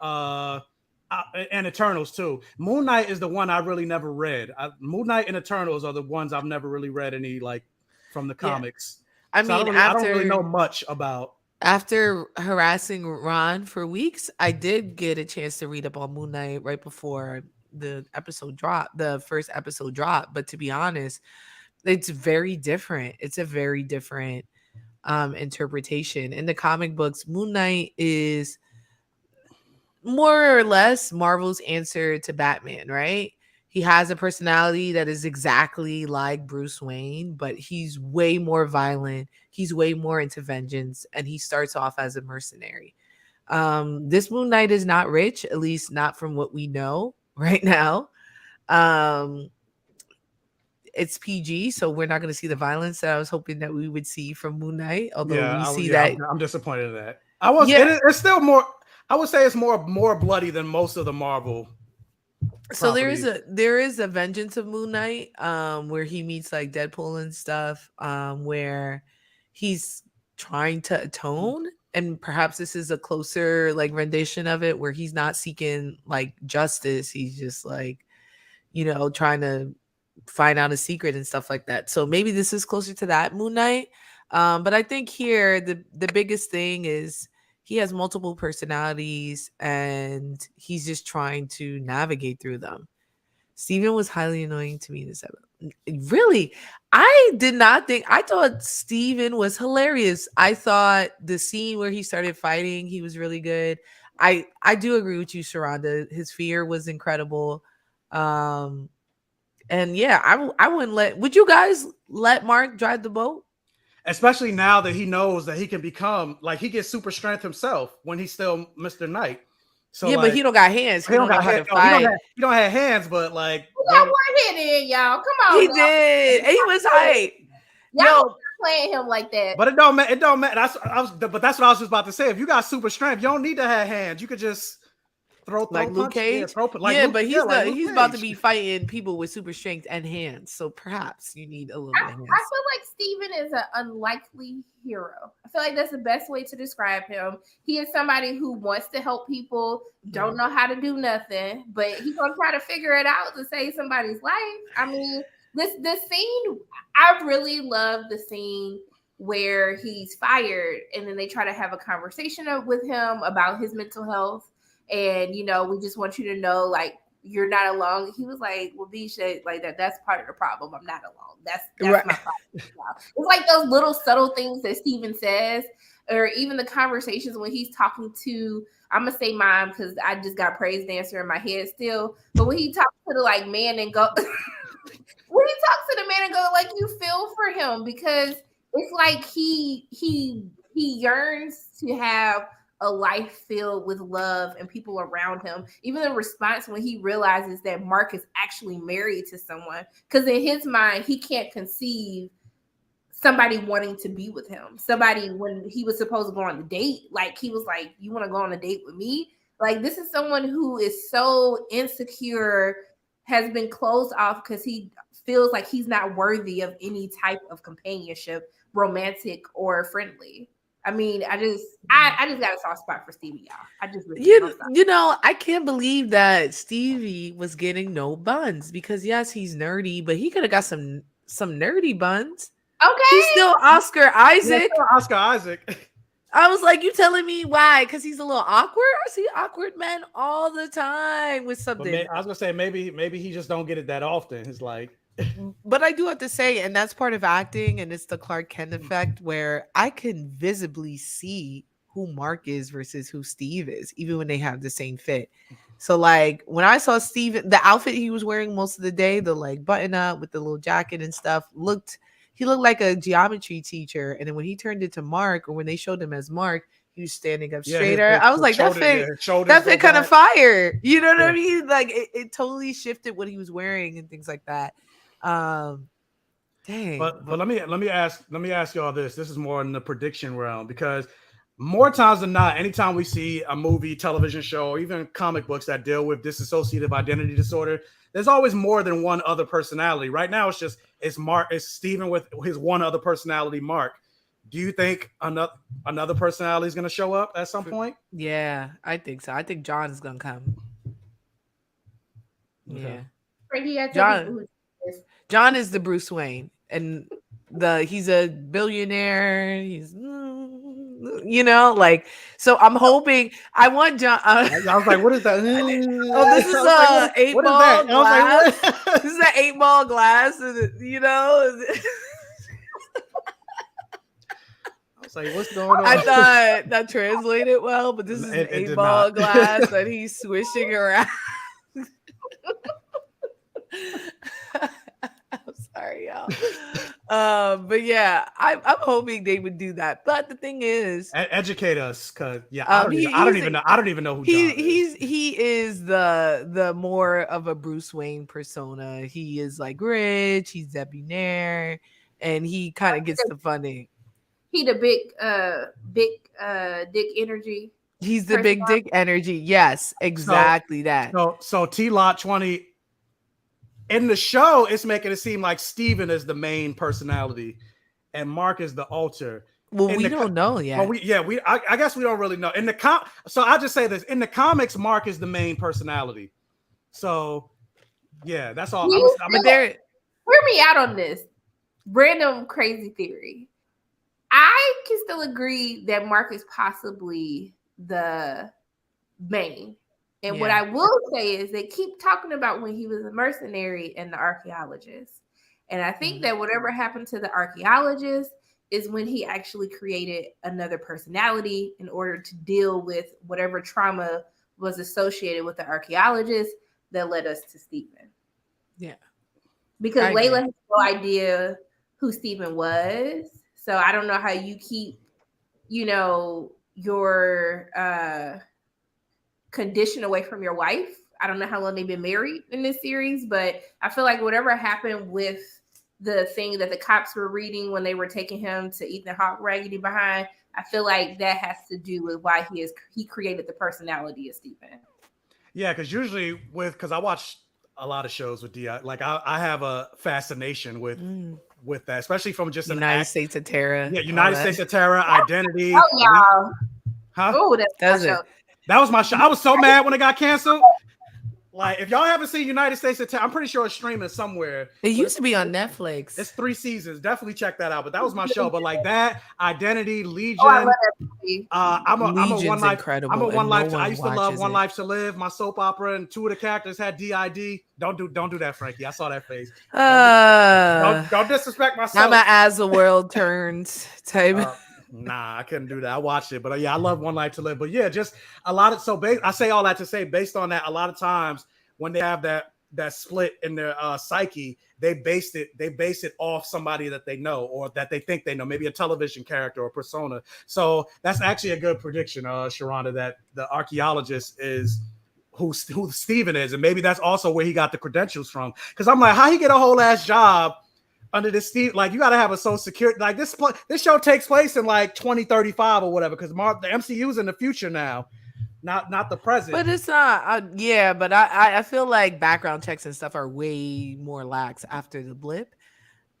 and Eternals too. Moon Knight is the one I really never read. Moon Knight and Eternals are the ones I've never really read any like from the comics. I So mean, I don't really know much about. after harassing Ron for weeks, I did get a chance to read up on Moon Knight right before the first episode dropped. But to be honest, it's very different. It's a very different interpretation. In the comic books, Moon Knight is more or less Marvel's answer to Batman, right? He has a personality that is exactly like Bruce Wayne, but he's way more violent. He's way more into vengeance, and he starts off as a mercenary. This Moon Knight is not rich, at least not from what we know right now. It's PG, so we're not going to see the violence that I was hoping that we would see from Moon Knight. Although we see that I'm disappointed in that. It's still more. I would say it's more bloody than most of the Marvel. So properties. there is a vengeance of Moon Knight, where he meets like Deadpool and stuff, where he's trying to atone, and perhaps this is a closer like rendition of it, where he's not seeking like justice, he's just like, trying to find out a secret and stuff like that. So maybe this is closer to that Moon Knight. But I think here the biggest thing is he has multiple personalities and he's just trying to navigate through them. Steven was highly annoying to me this episode. Really? I did not think, I thought Steven was hilarious. I thought the scene where he started fighting, he was really good. I do agree with you, Sharonda. His fear was incredible. And yeah, I wouldn't would you guys let Mark drive the boat? Especially now that he knows that he can become like he gets super strength himself when he's still Mr. Knight. So yeah, like, but he don't got hands. He don't know how to no, fight. he don't have hands, but like He got one hit in, y'all. Come on. He now. did. And he was hype. Y'all Yo, not playing him like that. But it don't matter. It don't matter. But that's what I was just about to say. If you got super strength, you don't need to have hands. You could just throw like Luke Cage. but he's about to be fighting people with super strength and hands. So perhaps you need a little bit of hands. I feel like Steven is an unlikely hero. I feel like that's the best way to describe him. He is somebody who wants to help people, don't know how to do nothing, but he's gonna try to figure it out to save somebody's life. I mean, this scene, I really love the scene where he's fired and then they try to have a conversation with him about his mental health. And, we just want you to know, like, you're not alone. He was like, well, Bisha, like that's part of the problem. I'm not alone. That's right. my problem. It's like those little subtle things that Steven says, or even the conversations when he's talking to, I'm going to say mom, because I just got praise dancer in my head still. But when he talks to the like man and go, when he talks to the man and go, like, you feel for him because it's like he yearns to have a life filled with love and people around him. Even the response when he realizes that Mark is actually married to someone, because in his mind, he can't conceive somebody wanting to be with him. Somebody, when he was supposed to go on the date, like he was like, you want to go on a date with me? Like, this is someone who is so insecure, has been closed off because he feels like he's not worthy of any type of companionship, romantic or friendly. I mean, I just got a soft spot for Stevie, y'all. I just really I can't believe that Stevie was getting no buns, because yes, he's nerdy, but he could have got some nerdy buns. Okay, He's still Oscar Isaac. Oscar Isaac. I was like, you telling me why? Because he's a little awkward? I see awkward men all the time with something. I was gonna say maybe he just don't get it that often. It's like, But I do have to say, and that's part of acting, and it's the Clark Kent effect where I can visibly see who Mark is versus who Steve is, even when they have the same fit. So, like, when I saw Steve, the outfit he was wearing most of the day, the like button up with the little jacket and stuff, he looked like a geometry teacher. And then when he turned into Mark, or when they showed him as Mark, he was standing up straighter. I was like, that fit kind of fire. You know what I mean? Like, it totally shifted what he was wearing and things like that. Dang. But let me ask y'all this. This is more in the prediction realm, because more times than not, anytime we see a movie, television show, or even comic books that deal with dissociative identity disorder, there's always more than one other personality. Right now, it's Steven with his one other personality, Mark. Do you think another personality is going to show up at some point? Yeah, I think so. I think John is going to come. Okay. Yeah. John is the Bruce Wayne, and he's a billionaire. He's, like, so I'm hoping. I want John. I was like, what is that? Oh, this is a 8-ball glass. This is an 8-ball glass, I was like, what's going on? I thought that translated well, but this is an 8-ball glass that he's swishing around. I'm sorry, y'all. But yeah, I'm hoping they would do that. But the thing is, educate us, because I don't even know who John is. He is the more of a Bruce Wayne persona. He is like rich, he's debonair, and he kind of gets the funding. He the big dick energy. He's the big dick energy. Yes, exactly that. So T-Lot 20. In the show, it's making it seem like Steven is the main personality and Mark is the alter. Well, we don't know yet. I guess we don't really know. So I'll just say this. In the comics, Mark is the main personality. So, yeah, that's all. Hear me out on this. Random crazy theory. I can still agree that Mark is possibly the main. And what I will say is they keep talking about when he was a mercenary and the archaeologist. And I think that whatever happened to the archaeologist is when he actually created another personality in order to deal with whatever trauma was associated with the archaeologist that led us to Stephen. Yeah. Because Layla has no idea who Stephen was. So I don't know how you keep, your condition away from your wife. I don't know how long they've been married in this series, but I feel like whatever happened with the thing that the cops were reading when they were taking him to Ethan Hawke raggedy behind, I feel like that has to do with why he created the personality of Stephen. Yeah, because usually because I watch a lot of shows with D.I., like I have a fascination with that, especially from just United States of Terror. Yeah, United States of Terror, Identity. Oh, yeah. Huh? Oh, that's my show. That was my show. I was so mad when it got canceled. Like, if y'all haven't seen United States of Terror, I'm pretty sure it's streaming somewhere. It used to be on Netflix. It's 3 seasons. Definitely check that out. But that was my show. But like that, Identity, Legion. Oh, I love that movie. I'm a One Life. Incredible. I'm a One Life. I used to love One Life to Live. My soap opera, and 2 of the characters had DID. Don't do that, Frankey. I saw that face. Don't disrespect myself. I'm an As the World Turns type. Nah, I couldn't do that. I watched it, but yeah, I love One Life to Live. But yeah, just a lot of I say all that to say, based on that, a lot of times when they have that split in their psyche, they base it off somebody that they know or that they think they know, maybe a television character or persona. So that's actually a good prediction, Sharonda, that the archaeologist is who Steven is, and maybe that's also where he got the credentials from. Because I'm like, how he get a whole ass job under this Steve? Like, you got to have a social security. Like, this show takes place in like 2035 or whatever, because the MCU's in the future now, not the present. But it's not. But I feel like background checks and stuff are way more lax after the blip.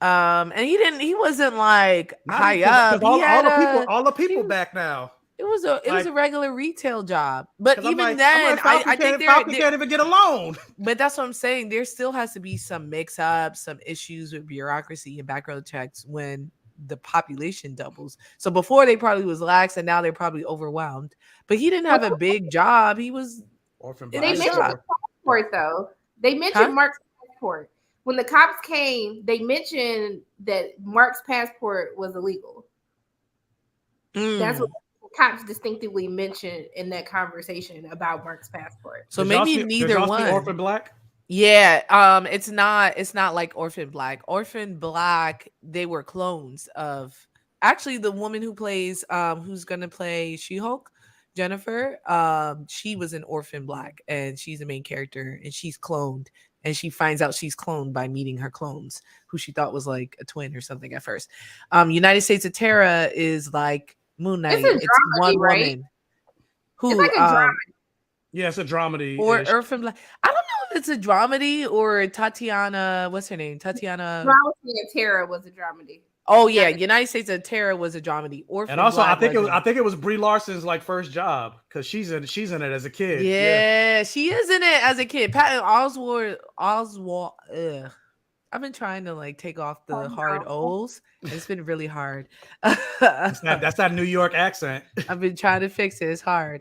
And he wasn't like high up. All the people back now. It was a regular retail job, but even then, I think Falcon can't even get a loan. But that's what I'm saying. There still has to be some mix-up, some issues with bureaucracy and background checks when the population doubles. So before they probably was lax, and now they're probably overwhelmed. But he didn't have a big job. He was Orphan in They his Black. mentioned shop. passport though. They mentioned Mark's passport. When the cops came, they mentioned that Mark's passport was illegal. That's what the cops distinctively mentioned in that conversation about Mark's passport. So Did y'all maybe see- did neither y'all see one. Orphan Black? Yeah, it's not like Orphan Black. Orphan Black, they were clones of actually the woman who plays who's gonna play She-Hulk, Jennifer. She was in Orphan Black, and she's the main character, and she's cloned, and she finds out she's cloned by meeting her clones, who she thought was like a twin or something at first. United States of Terra is like Moon Knight. It's a It's one dramedy, right? woman. Who It's like a drama. Yeah, it's a dramedy. or Orphan Black. I don't know if it's a dramedy or Tatiana. What's her name? Tatiana. Drama and Terror was a dramedy. Oh yeah, United States of Terror was a dramedy. Orphan And also, Black I think wasn't. it was Brie Larson's like first job because she's in it as a kid. Yeah, she is in it as a kid. Patton Oswald. Ugh. I've been trying to like take off the hard O's. It's been really hard. That's that New York accent. I've been trying to fix it. It's hard.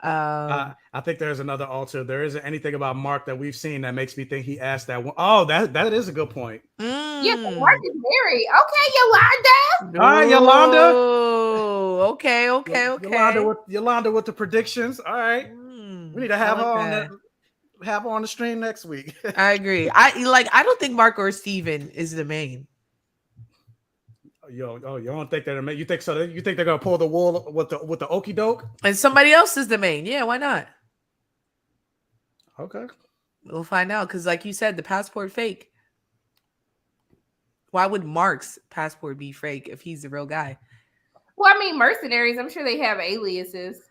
I think there's another alter. There isn't anything about Mark that we've seen that makes me think he asked that one. Oh, that is a good point. Yeah, but Mark is married. Okay, Yolanda. All right, Yolanda. Oh, okay. Yolanda with the predictions. All right, we need to have her on the stream next week. I agree. I don't think Mark or Steven is the main. You don't think they're you think so? You think they're gonna pull the wool with the okie doke? And somebody else is the main. Yeah, why not? Okay, we'll find out. Because like you said, the passport fake. Why would Mark's passport be fake if he's the real guy? Well, I mean, mercenaries. I'm sure they have aliases.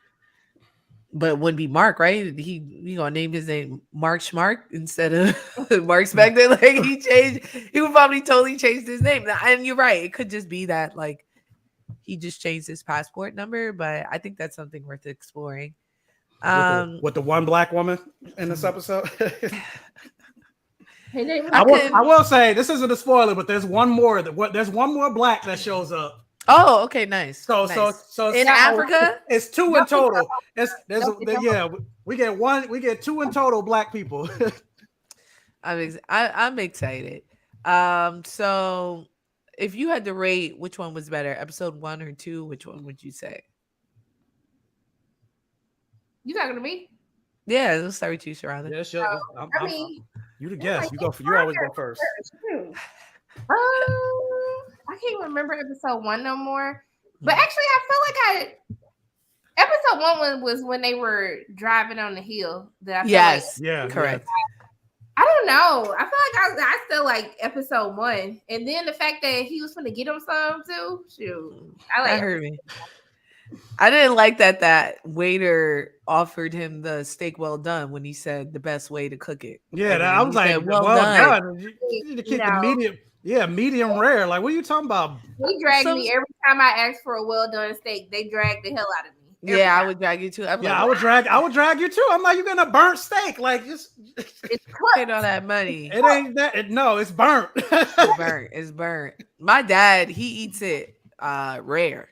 But it wouldn't be Mark, right? He gonna name his name Mark Schmark instead of Mark Spector. Like he would probably totally change his name. And you're right, it could just be that like he just changed his passport number. But I think that's something worth exploring. With the one black woman in this episode. I will say this isn't a spoiler, but there's one more black that shows up. Oh, okay, nice. So in Africa, it's two in total. We get two in total black people. I'm excited. So if you had to rate which one was better, episode 1 or 2, which one would you say? You talking to me? Yeah, let's start with you, Sharonda. Yeah, sure. You the guest. You always go first. I can't remember episode 1 no more. But actually, I feel like episode 1 was when they were driving on the hill. Correct. I don't know. I feel like I still like episode 1, and then the fact that he was going to get him some too. Shoot, that hurt me. I didn't like that waiter offered him the steak well done when he said the best way to cook it. Yeah, I was like, well done. You need to keep the medium. Yeah, medium rare. Like, what are you talking about? They drag me every time I ask for a well done steak. They drag the hell out of me. Yeah, I would drag you too. I would drag you too. I'm like, you're gonna burnt steak. Like, just it's paying all that money. It ain't that. No, it's burnt. It's burnt. My dad, he eats it rare.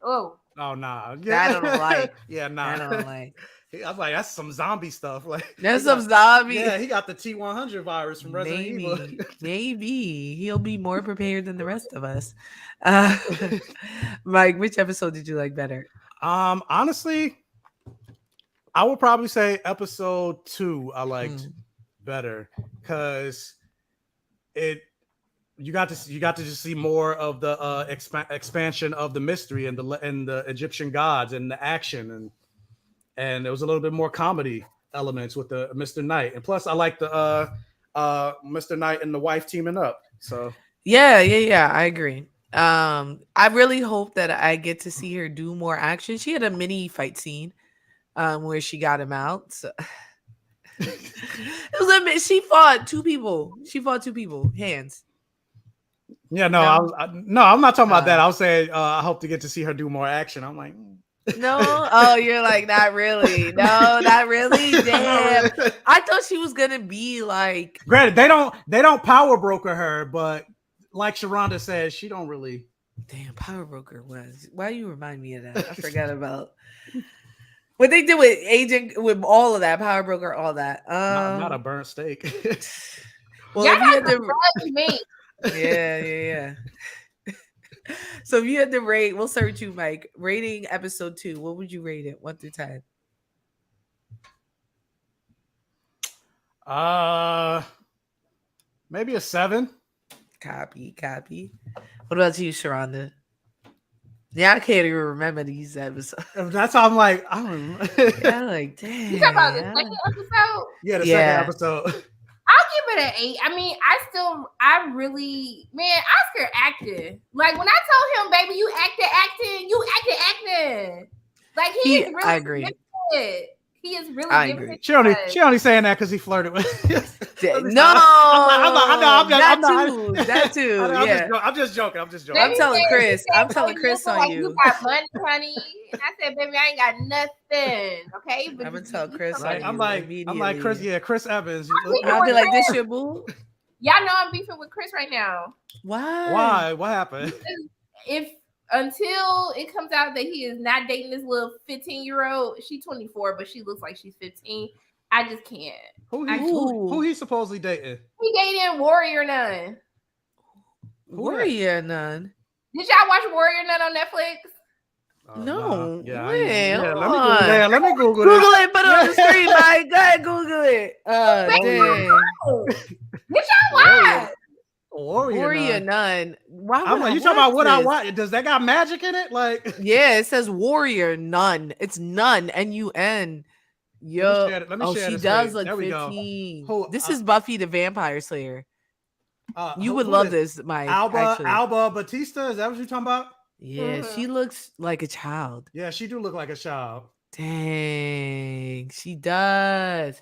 Oh nah. Yeah. I don't like. Yeah, nah. I don't like. I was like, that's some zombie stuff. Like that's some zombie. Yeah, he got the T100 virus from Resident Evil. Maybe he'll be more prepared than the rest of us. Mike, which episode did you like better? Honestly, I would probably say episode 2 I liked better because you got to just see more of the expansion of the mystery and the Egyptian gods and the action and there was a little bit more comedy elements with the Mr. Knight, and plus I like the Mr. Knight and the wife teaming up. So yeah, I agree. I really hope that I get to see her do more action. She had a mini fight scene where she got him out. So it was she fought two people. Hands. Yeah, no, I'm not talking about that. I was saying I hope to get to see her do more action. I'm like, no. Oh, you're like, not really. No, not really. Damn. I thought she was gonna be like. Granted, they don't power broker her, but like Sharonda says, she don't really Damn, Power Broker was. Why you remind me of that? I forgot about what they did with Agent, with all of that, Power Broker, all that. Not a burnt steak. Well, Y'all if you got had some to, grudge me. yeah. So if you had to rate, we'll start with you, Mike. Rating episode 2, what would you rate it? 1 through 10. Maybe a 7. Copy. What about you, Sharonda? Yeah, I can't even remember these episodes. That's how I'm like, I don't remember. Yeah, like, damn. You talking about the second episode? Yeah, the Yeah. second episode. I'll give it an 8. I mean, I really, man, Oscar acted. Like when I told him, baby, you acting. Like he is really I agree. gifted. He is really I gifted. agree. She only saying that because he flirted with. No, That too. Yeah, I'm just joking. I'm telling Chris. I'm telling baby, Chris you on like you. You got money, honey. And I said, baby, I ain't got nothing. Okay, I'm gonna tell Chris Like, on you. I'm like Chris. Yeah, Chris Evans. I'll be like, this your boo. Y'all know I'm beefing with Chris right now. Why? What happened? If until it comes out that he is not dating this little 15-year-old, she's 24, but she looks like she's 15. I just can't. Who he supposedly dating? He dating Warrior Nun. Warrior Nun. Did y'all watch Warrior Nun on Netflix? No. Yeah, Let me Google it. Put it on the screen, Mike. Go ahead, Google it. Dang. Did y'all watch? Warrior Nun. Why I'm like, you talking about what I watch? Does that got magic in it? Like, yeah, it says Warrior Nun. It's Nun, N-U-N. Yo, let me share she this does page. Look There 15. This is Buffy the Vampire Slayer. You would who love is this, Mike. Alba Batista. Is that what you're talking about? Yeah, she looks like a child. Yeah, she do look like a child. Dang, she does.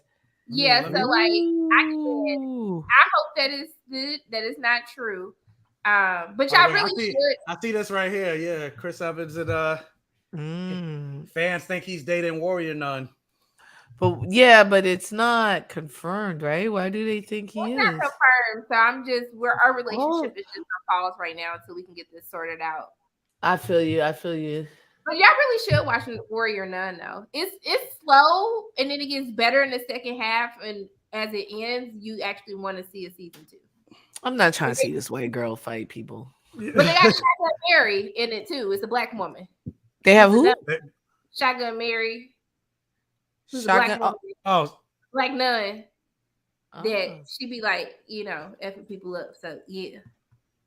Yeah, so like I hope that is good, that is not true. But y'all really should. I see this right here. Yeah, Chris Evans and fans think he's dating Warrior Nun. But it's not confirmed, right? Why do they think he is? It's not confirmed. So our relationship is just on pause right now until we can get this sorted out. I feel you. But y'all really should watch Warrior Nun though. It's slow and then it gets better in the second half, and as it ends, you actually want to see a season 2. I'm not trying to see this white girl fight people. But they got Shotgun Mary in it too. It's a black woman. They have who? Shotgun Mary. Shotgun. Black nun. That she be like, effing people up. So yeah.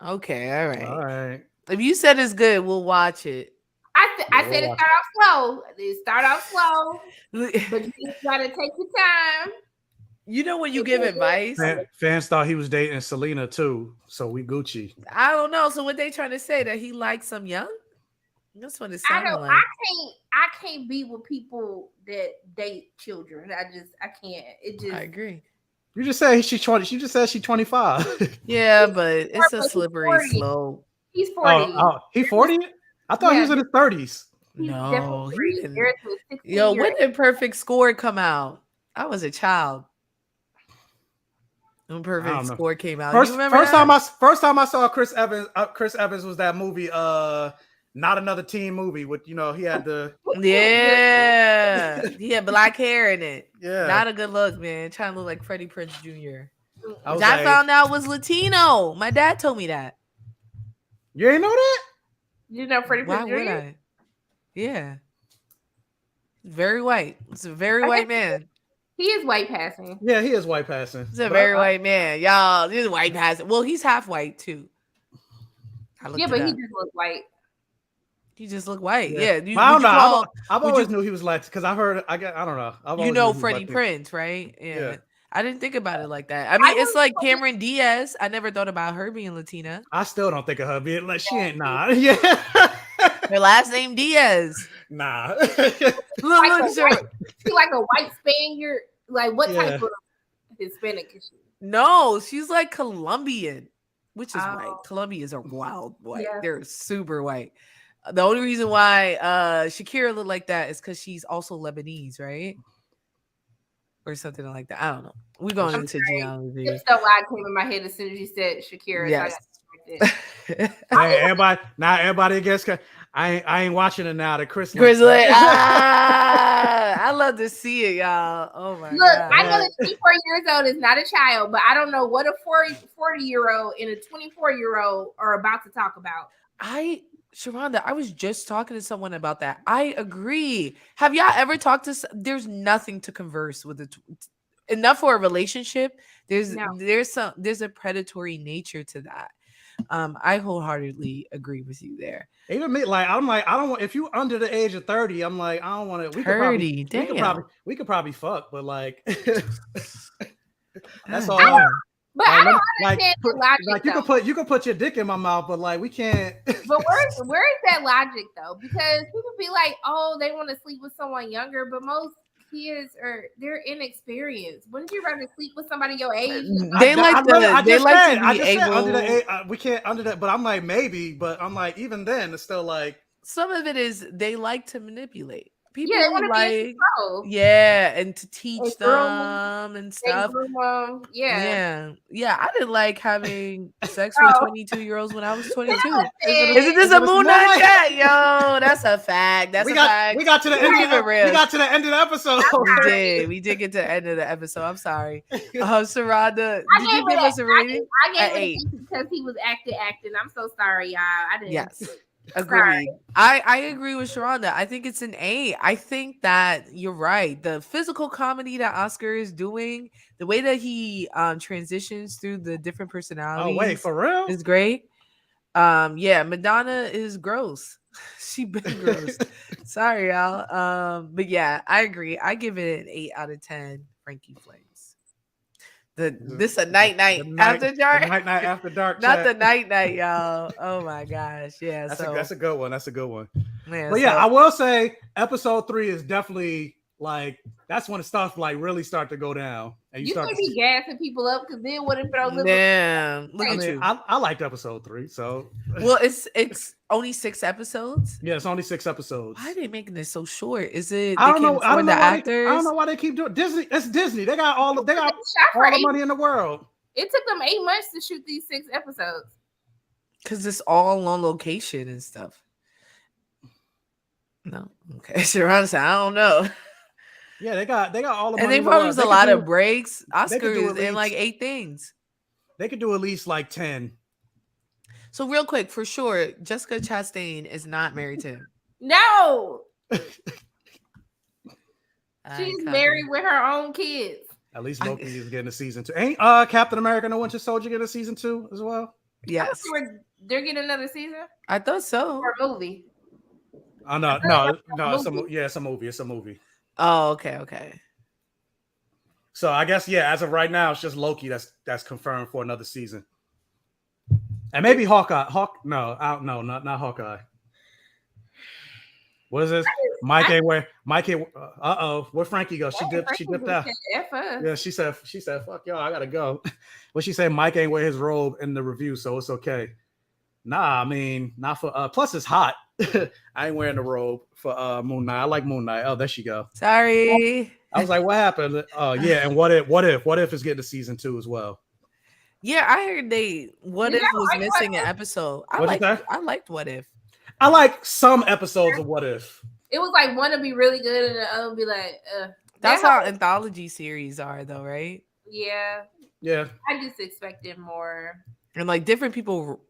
Okay, all right. If you said it's good, we'll watch it. I said it start off slow. But you just gotta take your time. You know when you give advice? Fans thought he was dating Selena too, so we Gucci. I don't know. So what they trying to say, that he likes some young? That's what it sounded like. I can't be with people that date children. I can't. I agree. You just said she's 20. She just said she's 25. Yeah, but it's a slippery slope. He's 40. He 40? I thought he was in his 30s. No, he didn't. Yo, when did Perfect Score come out? I was a child when Perfect Score came out. First time I saw Chris Evans. Chris Evans was that movie. Not Another Teen Movie with he had the he had black hair in it. Yeah, not a good look, man. Trying to look like Freddie Prinze Jr. I found out was Latino. My dad told me that. You ain't know that? You know Freddie Prinze Jr.? Why would I? Yeah, very white. It's a very white man. He is white passing. Yeah, he is white passing. He's a very white man, y'all. He's white passing. Well, he's half white too. Yeah, but he just looks white. He just look white. Yeah. I don't know. I've always knew he was Latin because I heard. I don't know. You know Freddie Prinze, right? Yeah. I didn't think about it like that. I mean, it's like Cameron Diaz. I never thought about her being Latina. I still don't think of her being like she ain't not. Yeah. Her last name Diaz. Nah. look, she like a white Spaniard. Like what type of Hispanic is she? No, she's like Colombian, which is white. Colombians are wild white. Yeah. They're super white. The only reason why Shakira looked like that is because she's also Lebanese, right? Or something like that. I don't know. We're going into geology. It's so loud came in my head as soon as you said Shakira. Yes. expected. Hey, everybody gets. I ain't watching it now. The Chris. Grizzly. I love to see it, y'all. Oh my Look, god. I know that 24 years old is not a child, but I don't know what a 40-year-old and a 24-year-old are about to talk about. Sharonda, I was just talking to someone about that. I agree. Have y'all ever talked to? There's nothing to converse with enough for a relationship. There's a predatory nature to that. I wholeheartedly agree with you there. Even me, like I'm like I don't want if you under the age of 30, I'm like I don't want to. We could probably fuck, but like that's all. But I don't understand the logic. Like you can put your dick in my mouth, but like we can't. But where is that logic though? Because people be like, oh, they want to sleep with someone younger, but most kids they're inexperienced. Wouldn't you rather sleep with somebody your age? They like to be able. Under the age, we can't under that, but I'm like maybe, but I'm like even then it's still like some of it is they like to manipulate. People like, and to teach them and stuff. Yeah. I didn't like having sex with 22-year-olds when I was 22. Isn't this a Moon Knight chat? Yo, that's a fact. We got to the end of we got to the end of the episode. We did get to the end of the episode. I'm sorry. Sharonda, did you give us a rating? I gave it because he was acting. I'm so sorry, y'all. I didn't. Yes. Agreed. I agree with Sharonda. I think it's an A. I think that you're right. The physical comedy that Oscar is doing, the way that he transitions through the different personalities. Oh wait, for real? Is great. Madonna is gross. She been gross. Sorry, y'all. But yeah, I agree. I give it an 8 out of 10. Frankie Flames. This a night after dark. Night after dark. Not the night, y'all. Oh my gosh. Yeah. That's a good one. That's a good one. Man, but yeah, I will say episode 3 is definitely like that's when stuff like really start to go down. And you start to be gassing people up because then what if it don't look? Damn, look at you. I liked episode 3, so well, it's only 6 episodes. Yeah, it's only 6 episodes. Why are they making this so short? Is it? I don't know. I don't know why they keep doing Disney. It's Disney. They got all the money in the world. It took them 8 months to shoot these 6 episodes because it's all on location and stuff. No, okay. Sharonda said, I don't know. Yeah, they got all the money. And they promised a lot of breaks. Oscar is in like 8 things. They could do at least like 10. So real quick, for sure, Jessica Chastain is not married to him. No. She's married with her own kids. At least Loki is getting a season 2. Ain't Captain America and the Winter Soldier getting a season 2 as well? Yes. They're getting another season? I thought so. Or a movie. No, it's a movie. It's a movie. Oh, okay. So I guess as of right now, it's just Loki that's confirmed for another season, and maybe Hawkeye. Not Hawkeye. What is this? Mike ain't where. Where Frankey go? She dipped out. Yeah, she said, fuck y'all, I gotta go. Well, she said Mike ain't wear his robe in the review, so it's okay. Nah, I mean, not for plus it's hot. I ain't wearing the robe for Moon Knight. I like Moon Knight. Oh, there she go. Sorry. I was like, what happened? Oh, yeah, and what if is getting a season 2 as well? Yeah, I heard What If was missing an episode. I liked What If. I like some episodes of What If. It was like one to be really good and the other be like, That's how anthology series are, though, right? Yeah. Yeah. I just expected more. And like different people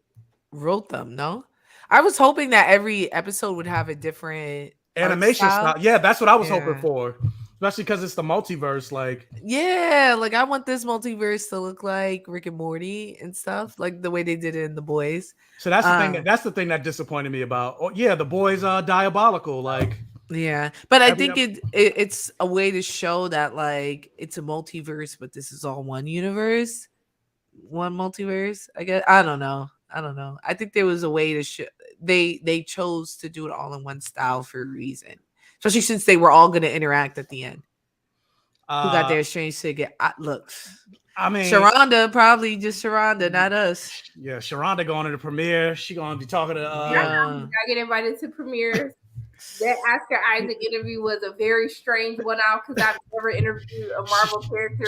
wrote them, no? I was hoping that every episode would have a different animation style. Yeah, that's what I was hoping for. Especially because it's the multiverse. Like, yeah, like I want this multiverse to look like Rick and Morty and stuff, like the way they did it in The Boys. So that's the thing. That's the thing that disappointed me about. Oh, yeah, The Boys are diabolical. Like, yeah, but I think it's a way to show that like it's a multiverse, but this is all one universe, one multiverse. I guess I don't know. I think there was a way to show they chose to do it all in one style for a reason, especially since they were all going to interact at the end. Who got their strange ticket? Look, I mean, Sharonda, probably just Sharonda, not us. Yeah, Sharonda going to the premiere. She going to be talking to. I get invited to premieres. That Oscar Isaac interview was a very strange one out because I've never interviewed a Marvel character.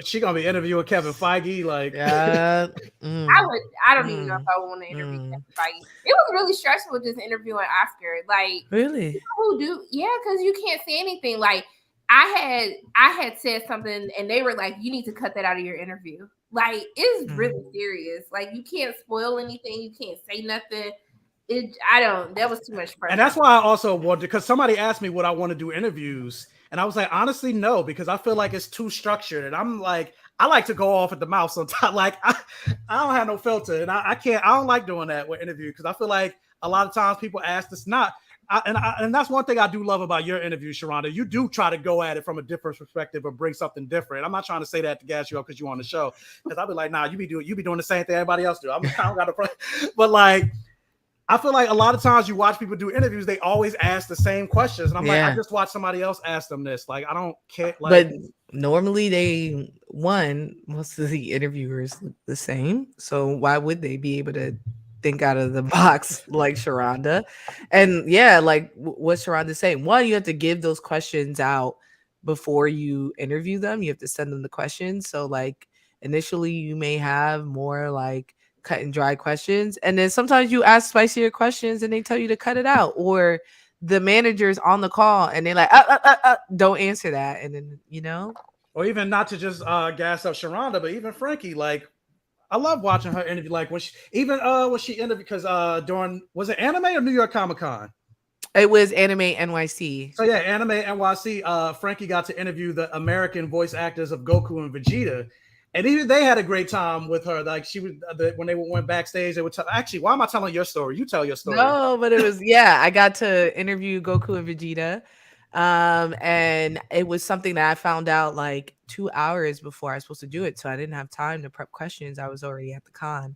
She gonna be interviewing Kevin Feige. Like, Yeah. I don't even know if I want to interview Kevin Feige. It was really stressful just interviewing Oscar. Like, really? Who do? Yeah, because you can't say anything. Like, I had said something and they were like, "You need to cut that out of your interview." Like, it's really serious. Like, you can't spoil anything. You can't say nothing. That was too much pressure. And that's why I also wanted, because somebody asked me would I want to do interviews, and I was like, honestly, no, because I feel like it's too structured, and I'm like, I like to go off at the mouth sometimes. Like, I don't have no filter, and I don't like doing that with interviews because I feel like a lot of times people ask this not. And that's one thing I do love about your interview, Sharonda. You do try to go at it from a different perspective or bring something different. I'm not trying to say that to gas you up because you're on the show, because I'll be like, nah, you be doing the same thing everybody else do. I don't got to, but like, I feel like a lot of times you watch people do interviews, they always ask the same questions. And I'm like, I just watched somebody else ask them this. Like, I don't care. Like, but normally most of the interviewers look the same. So why would they be able to think out of the box like Sharonda? And yeah, like what Sharonda saying, one, you have to give those questions out before you interview them. You have to send them the questions. So like initially you may have more like cut and dry questions, and then sometimes you ask spicier questions and they tell you to cut it out, or the manager's on the call and they're like don't answer that, and then or even not to just gas up Sharonda, but even Frankey. Like, I love watching her interview. Like when she interviewed, because during, was it Anime or New York Comic-Con? It was Anime NYC. So yeah, Anime NYC. Frankey got to interview the American voice actors of Goku and Vegeta. And even they had a great time with her. Like, she was when they went backstage, they would tell. Actually, why am I telling your story? You tell your story. No, but it was I got to interview Goku and Vegeta, and it was something that I found out like 2 hours before I was supposed to do it, so I didn't have time to prep questions. I was already at the con,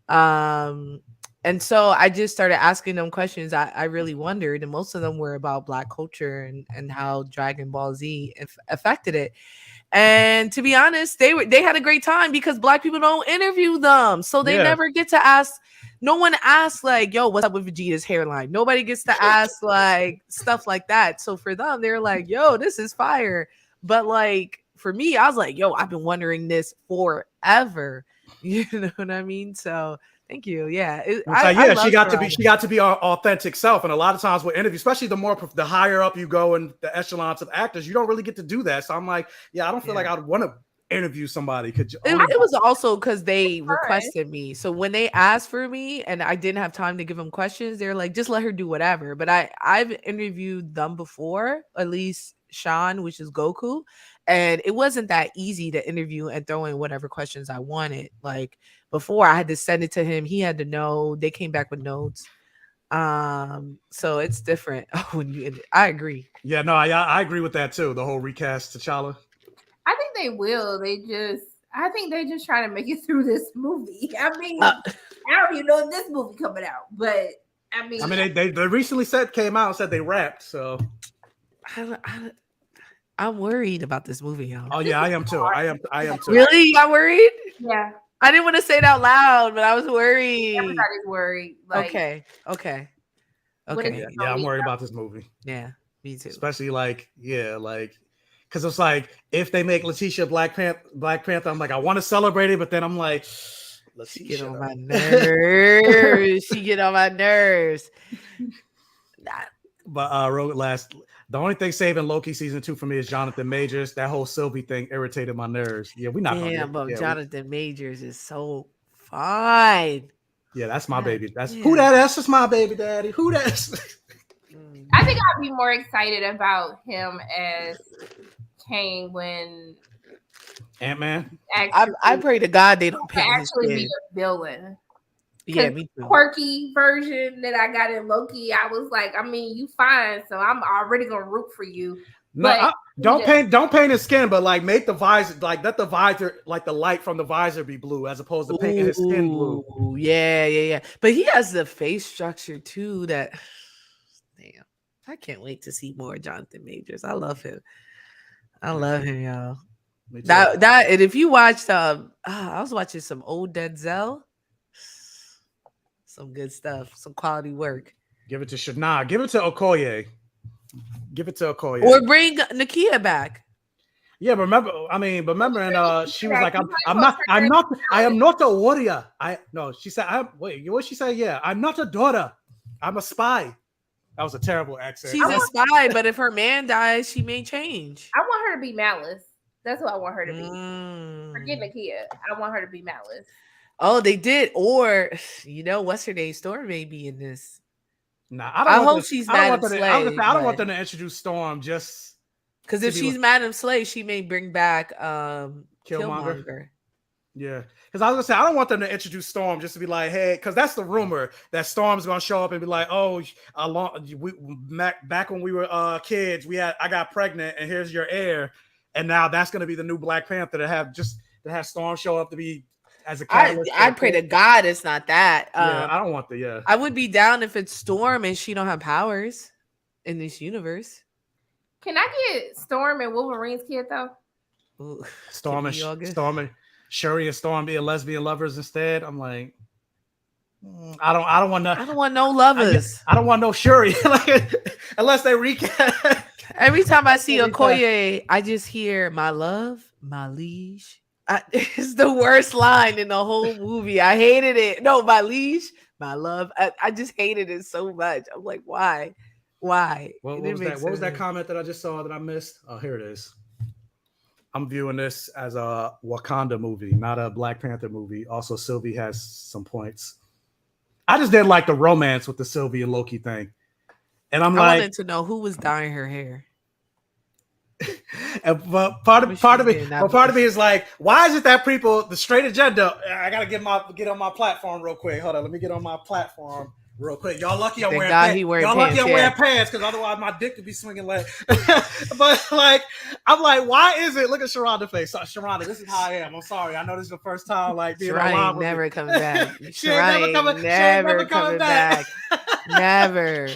and so I just started asking them questions. I really wondered, and most of them were about Black culture and how Dragon Ball Z affected it. And to be honest, they had a great time because Black people don't interview them. So they never get to ask. No one asks like, yo, what's up with Vegeta's hairline? Nobody gets to ask like stuff like that. So for them, they're like, yo, this is fire. But like for me, I was like, yo, I've been wondering this forever. You know what I mean? So thank you. Yeah. She got to be our authentic self. And a lot of times with interviews, especially the higher up you go in the echelons of actors, you don't really get to do that. So I'm like, I don't feel like I'd want to interview somebody. It was also because they requested me. So when they asked for me and I didn't have time to give them questions, they're like, just let her do whatever. But I've interviewed them before, at least Sean, which is Goku. And it wasn't that easy to interview and throw in whatever questions I wanted. Like before, I had to send it to him. He had to know. They came back with notes. So it's different. I agree. Yeah, no, I agree with that too. The whole recast T'Challa. I think they will. I think they just trying to make it through this movie. I mean, I don't even know if this movie coming out, but I mean, they recently came out and said they wrapped. So I'm worried about this movie, y'all. Oh yeah, I am too. I am too. Really? You got worried? Yeah. I didn't want to say it out loud, but I was worried. Everybody's worried. Like, okay. Yeah, I'm worried about this movie. Yeah, me too. Especially because it's like if they make Letitia Black Panther, I'm like, I want to celebrate it, but then I'm like, She get on my nerves. She get on my nerves. But the only thing saving Loki season 2 for me is Jonathan Majors. That whole Sylvie thing irritated my nerves. Yeah, we're not. Jonathan Majors is so fine. Yeah, that's my baby. Who that? That's just my baby daddy. Who that? I think I'd be more excited about him as Kang when Ant-Man. I pray to God they don't pick actually be a villain. Yeah, me too. Quirky version that I got in Loki, I was like, I mean, you fine, so I'm already gonna root for you. No, don't paint his skin, but like make the visor, like let the visor, like the light from the visor be blue as opposed to painting his skin blue. Yeah. But he has the face structure too that damn. I can't wait to see more Jonathan Majors. I love him. Y'all. That and if you watched I was watching some old Denzel. Some good stuff, some quality work. Give it to Shana. Give it to Okoye. Give it to Okoye. Or bring Nakia back. Yeah, remember, and she was like, I am not a warrior. She said, what she said? Yeah, I'm not a daughter. I'm a spy. That was a terrible accent. She's a spy, but if her man dies, she may change. I want her to be Malice. That's what I want her to be. Forget Nakia. I want her to be Malice. Oh, they did. Or, what's her name? Storm may be in this. Nah, I hope she's Madam Slay. I don't want them to introduce Storm just because if she's Madam Slay, she may bring back Killmonger. Yeah, because I was gonna say I don't want them to introduce Storm just to be like, hey, because that's the rumor that Storm's gonna show up and be like, oh, back when we were kids, I got pregnant and here's your heir, and now that's gonna be the new Black Panther to have Storm show up to be as a catalyst. I pray to God it's not that. I don't want I would be down if it's Storm and she don't have powers in this universe. Can I get Storm and Wolverine's kid though? Ooh, Storm and Shuri and Storm being lesbian lovers instead. I'm like, I don't want no lovers. I don't want no Shuri unless they recast. Every time I see Okoye, I just hear my love, my liege. It's the worst line in the whole movie. I hated it. No, my liege, my love. I just hated it so much. I'm like, why? What was that? What was that comment that I just saw that I missed? Oh, here it is. I'm viewing this as a Wakanda movie, not a Black Panther movie. Also, Sylvie has some points. I just didn't like the romance with the Sylvie and Loki thing. And I wanted to know who was dyeing her hair. And part of me is like, why is it that people, the straight agenda? I gotta get on my platform real quick. Hold on, let me get on my platform real quick. Y'all lucky I'm wearing pants. Y'all lucky I'm wearing pants because otherwise my dick could be swinging like. But I'm like, why is it? Look at Sharonda face. Sharonda, this is how I am. I'm sorry. I know this is the first time being alive. Never coming back. Never coming back. Never.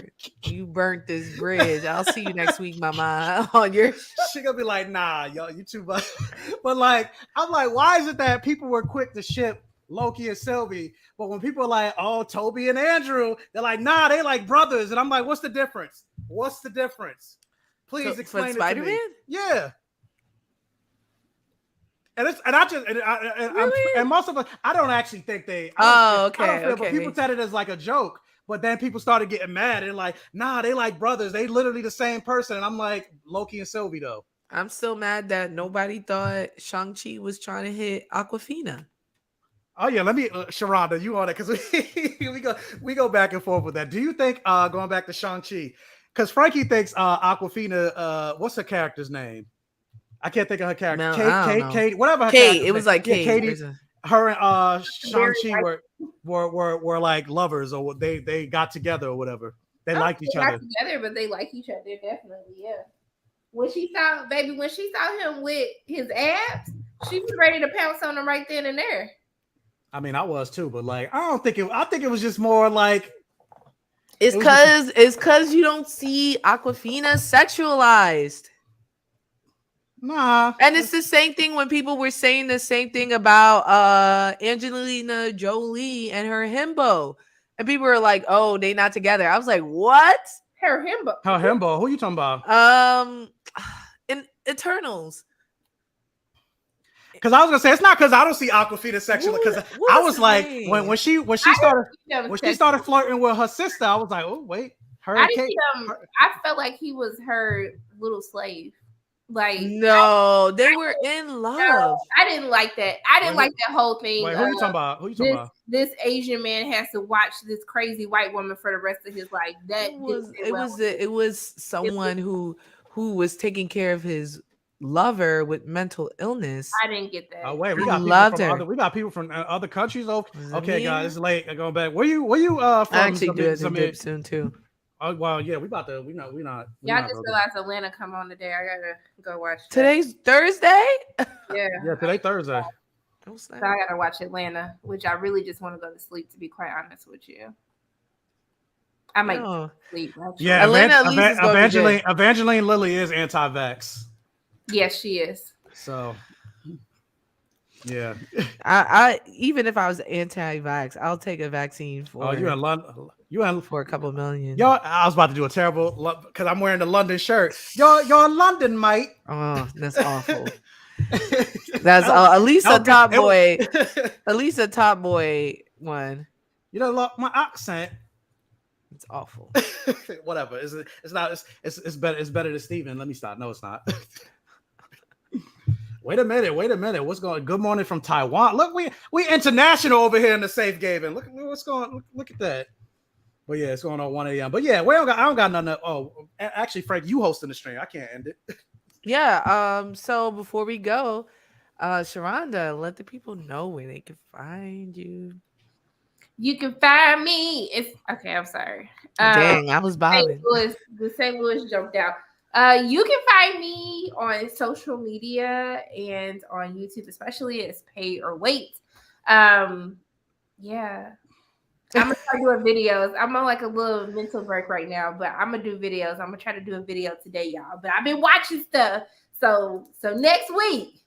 You burnt this bridge. I'll see you next week, mama. On your. She gonna be like, nah, yo, you too much. But I'm like, why is it that people were quick to ship Loki and Sylvie, but when people are like, oh, Toby and Andrew, they're like, nah, they like brothers. And I'm like, what's the difference? Please explain it Spider-Man? to me. Yeah. And most of us, I don't actually think they. But people said it as like a joke. But then people started getting mad and like, nah, they like brothers. They literally the same person. And I'm like, Loki and Sylvie though. I'm still mad that nobody thought Shang-Chi was trying to hit Awkwafina. Oh yeah, let me Sharonda, you on it because we go back and forth with that. Do you think going back to Shang-Chi, because Frankey thinks Awkwafina, what's her character's name? I can't think of her character. No, Kate, whatever her Kate. It was like Kate. Katie, her and Shang-Chi were like lovers, or they got together or whatever. They liked each other. Got together, but they like each other definitely. Yeah. When she saw him with his abs, she was ready to pounce on him right then and there. I mean, I was too, but I don't think it. I think it was just more like it's because you don't see Awkwafina sexualized. Nah, and it's the same thing when people were saying the same thing about Angelina Jolie and her himbo, and people were like, "Oh, they not together." I was like, "What? Her himbo? Her himbo? Who are you talking about?" In Eternals. Because I was gonna say it's not because I don't see Awkwafina sexually. Because I was like, when she started flirting with her sister, I was like, oh wait, I felt like he was her little slave. Like no, they were in love. No, I didn't like that. I didn't like that whole thing. Wait, who are you talking about? This Asian man has to watch this crazy white woman for the rest of his life. It was someone who was taking care of his lover with mental illness. I didn't get that. Oh wait, we got people from other countries. Okay, guys, it's late. I'm going back. Where you from? I actually do it soon too. Oh well, yeah, we not. Y'all just realized Atlanta come on today. I gotta go watch. Today's Thursday. Yeah, today Thursday. So I gotta watch Atlanta, which I really just want to go to sleep. To be quite honest with you, I might sleep. Actually. Yeah, Atlanta. Evangeline Lilly is anti-vax. Yes, she is. So Yeah. I even if I was anti-vax, I'll take a vaccine Oh, you for in London? You in? for a couple million. Y'all, I was about to do a terrible because I'm wearing the London shirt. You're in London, mate. Oh, that's awful. That That's was- at least that a was good. top It was- boy. At least a top boy one. You don't like my accent. It's awful. Whatever. It's not. It's better. It's better than Steven. Let me stop. No, it's not. Wait a minute. What's going? Good morning from Taiwan. Look, we international over here in the safe haven. Look what's going. Look at that. But yeah, it's going on 1 a.m. But yeah, I don't got nothing. Actually, Frank, you hosting the stream. I can't end it. Yeah. So before we go, Sharonda, let the people know where they can find you. You can find me. It's okay. I'm sorry. Dang, I was bobbing. The St. Louis jumped out. You can find me on social media and on YouTube, especially as Pay or Wait. Yeah. I'm gonna start doing videos. I'm on like a little mental break right now, but I'm gonna do videos. I'm gonna try to do a video today, y'all. But I've been watching stuff. So next week,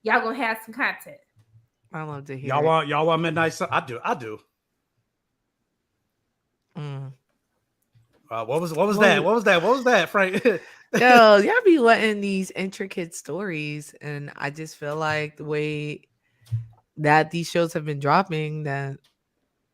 y'all gonna have some content. I love to hear. Y'all want midnight? I do. What was that, Frank? Yo, y'all be letting these intricate stories, and I just feel like the way that these shows have been dropping, that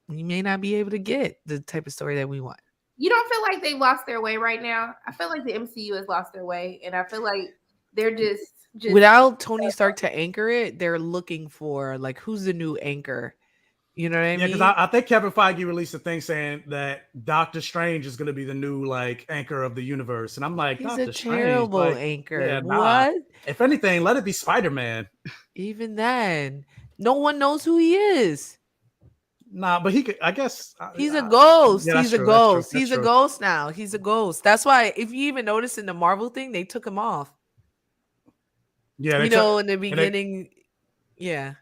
we may not be able to get the type of story that we want. You don't feel like they lost their way right now? I feel like the MCU has lost their way, and I feel like they're just without Tony Stark to anchor it. They're looking for like who's the new anchor. You know what I mean? Because I think Kevin Feige released a thing saying that Doctor Strange is going to be the new like anchor of the universe, and I'm like, he's Doctor a terrible Strange, anchor. Yeah, what? If anything, let it be Spider-Man. Even then, no one knows who he is. Nah, but he could. I guess he's a ghost. Yeah, he's a true, ghost. That's He's true. a ghost now. He's a ghost. That's why, if you even notice in the Marvel thing, they took him off. Yeah, in the beginning. Yeah.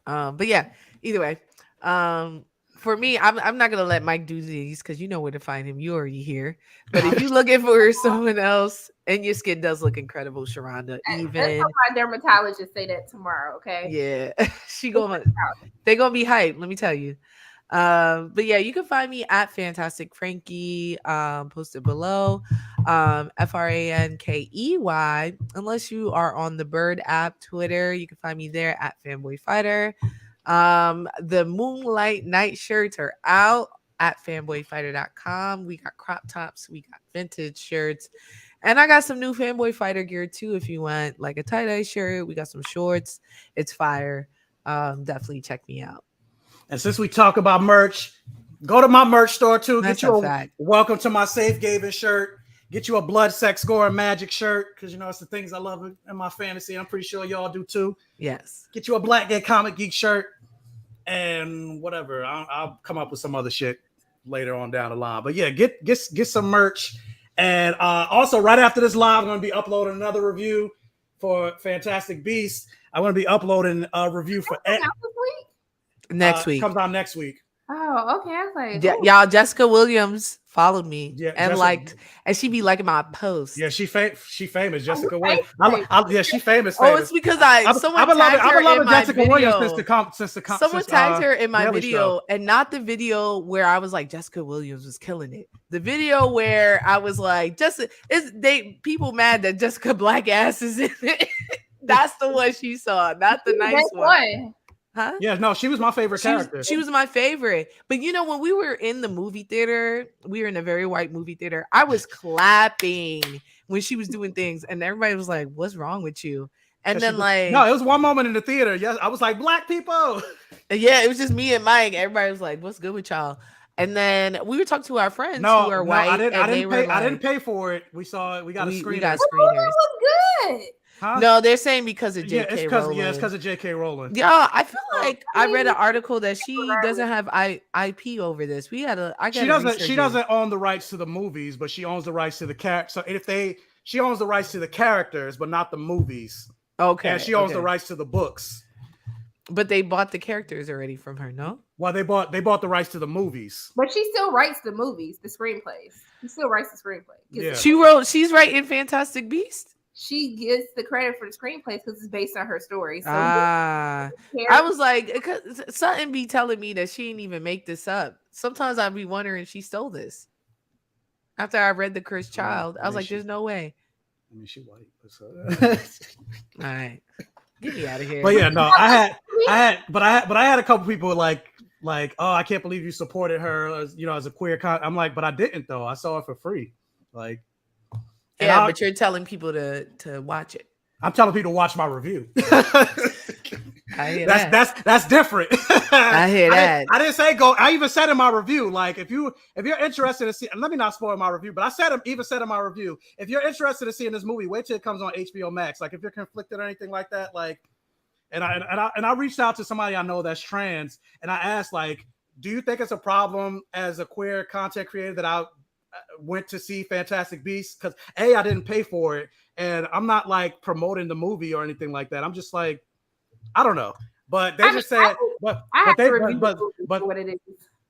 But yeah. Either way, for me, I'm not gonna let Mike do these because you know where to find him. You already here. But if you're looking for someone else, and your skin does look incredible, Sharonda. Even my dermatologist say that tomorrow. Okay. Yeah, they're gonna be hyped. Let me tell you. But yeah, you can find me at Fantastic Frankey, posted below, Frankey. Unless you are on the Bird app, Twitter, you can find me there at Fanboy Fighter. The Moonlight Night shirts are out at fanboyfighter.com. We got crop tops, we got vintage shirts, and I got some new Fanboy Fighter gear too. If you want like a tie-dye shirt, we got some shorts. It's fire. Definitely check me out. And since we talk about merch, go to my merch store too. That's get you a fact. Welcome to my Safe Haven shirt. Get you a blood, sex, gore, and magic shirt because you know it's the things I love in my fantasy. I'm pretty sure y'all do too. Yes. Get you a Black Gay Comic Geek shirt and whatever. I'll come up with some other shit later on down the line. But yeah, get some merch. And also right after this live, I'm going to be uploading another review for Fantastic Beasts. I'm going to be uploading a review for next week. Comes out next week. Oh, okay. I was like, y'all, Jessica Williams followed me and Jessica, liked, and she be liking my posts. Yeah, she famous. Jessica Williams. She famous. Oh, it's because someone tagged her in my video. Someone tagged her in my video, and not the video where I was like Jessica Williams was killing it. The video where I was like, people mad that Jessica Black ass is in it. That's the one she saw, not the nice one. Huh? Yeah, no, she was my favorite character. She was my favorite. But you know, when we were in the movie theater, we were in a very white movie theater. I was clapping when she was doing things, and everybody was like, "What's wrong with you?" And then no, it was one moment in the theater. Yes, I was like, "Black people." Yeah, it was just me and Mike. Everybody was like, "What's good with y'all?" And then we were talking to our friends who are white. I didn't pay for it. We saw it. We got a screener. We got screeners. That was good. Huh? No, they're saying because of J.K. Rowling. Yeah, it's because of J.K. Rowling. Yeah, I feel like I read an article that she doesn't have IP over this. She doesn't own the rights to the movies, but she owns the rights to the character. So she owns the rights to the characters, but not the movies. Okay. And she owns the rights to the books. But they bought the characters already from her, no? Well, they bought the rights to the movies. But she still writes the movies, the screenplays. She still writes the screenplay. Yeah. She's writing Fantastic Beasts. she gets the credit for the screenplay because it's based on her story. So I was like, something be telling me that she didn't even make this up. Sometimes I'd be wondering she stole this. After I read The Cursed Child, I was like, there's no way. I mean, she white. So. All right, get me out of here. But yeah, no, I had a couple people like, oh, I can't believe you supported her, as a queer I'm like, but I didn't though. I saw it for free. Like, yeah, but you're telling people to watch it. I'm telling people to watch my review. I hear that's different. I hear that. I didn't say go. I even said in my review, like if you're interested in see, let me not spoil my review, but I said in my review, if you're interested in seeing this movie, wait till it comes on HBO Max. Like if you're conflicted or anything like that, like, and I reached out to somebody I know that's trans, and I asked like, do you think it's a problem as a queer content creator that I went to see Fantastic Beasts? Because I didn't pay for it, and I'm not like promoting the movie or anything like that. I'm just like, I don't know, but they just said, but what it is.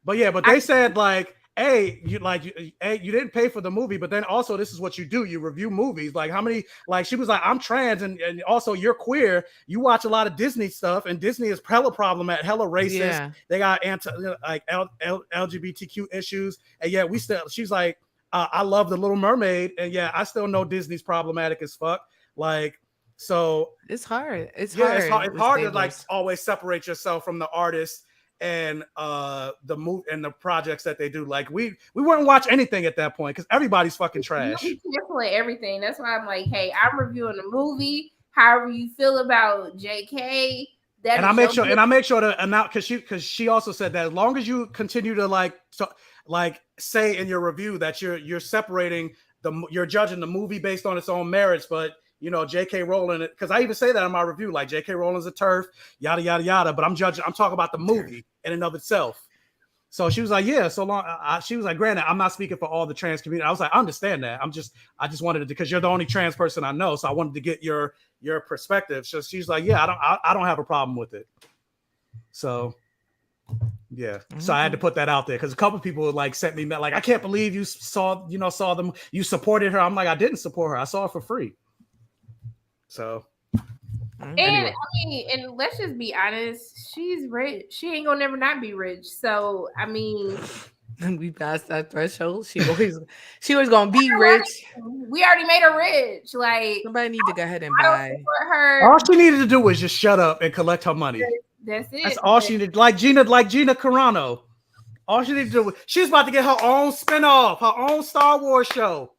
But yeah, but they said like, hey, you didn't pay for the movie, but then also this is what you do: you review movies. Like how many? Like she was like, I'm trans, and also you're queer. You watch a lot of Disney stuff, and Disney is hella problematic, hella racist. Yeah. They got LGBTQ issues, and yeah, we still. She's like, I love The Little Mermaid, and yeah, I still know Disney's problematic as fuck. Like. So it's hard. It's hard to like always separate yourself from the artist and the move and the projects that they do. Like we wouldn't watch anything at that point because everybody's fucking trash. Definitely everything. That's why I'm like, hey, I'm reviewing a movie. However you feel about JK, I make sure to announce because she also said that as long as you continue to say in your review that you're separating you're judging the movie based on its own merits, but J.K. Rowling, because I even say that in my review, like J.K. Rowling's a turf, yada, yada, yada. But I'm talking about the movie in and of itself. So she was like, yeah, so long. She was like, granted, I'm not speaking for all the trans community. I was like, I understand that. I just wanted to, because you're the only trans person I know. So I wanted to get your perspective. So she's like, yeah, I don't have a problem with it. So yeah. Mm-hmm. So I had to put that out there because a couple of people like sent me like, I can't believe you saw them. You supported her. I'm like, I didn't support her. I saw it for free. So, and and let's just be honest, she's rich. She ain't gonna never not be rich. So, I mean, we passed that threshold. She was gonna be rich. We already made her rich. Like somebody need to go ahead and buy her. All she needed to do was just shut up and collect her money. That's it. That's all she needed. Like Gina Carano. All she needed to do. She's about to get her own spinoff, her own Star Wars show.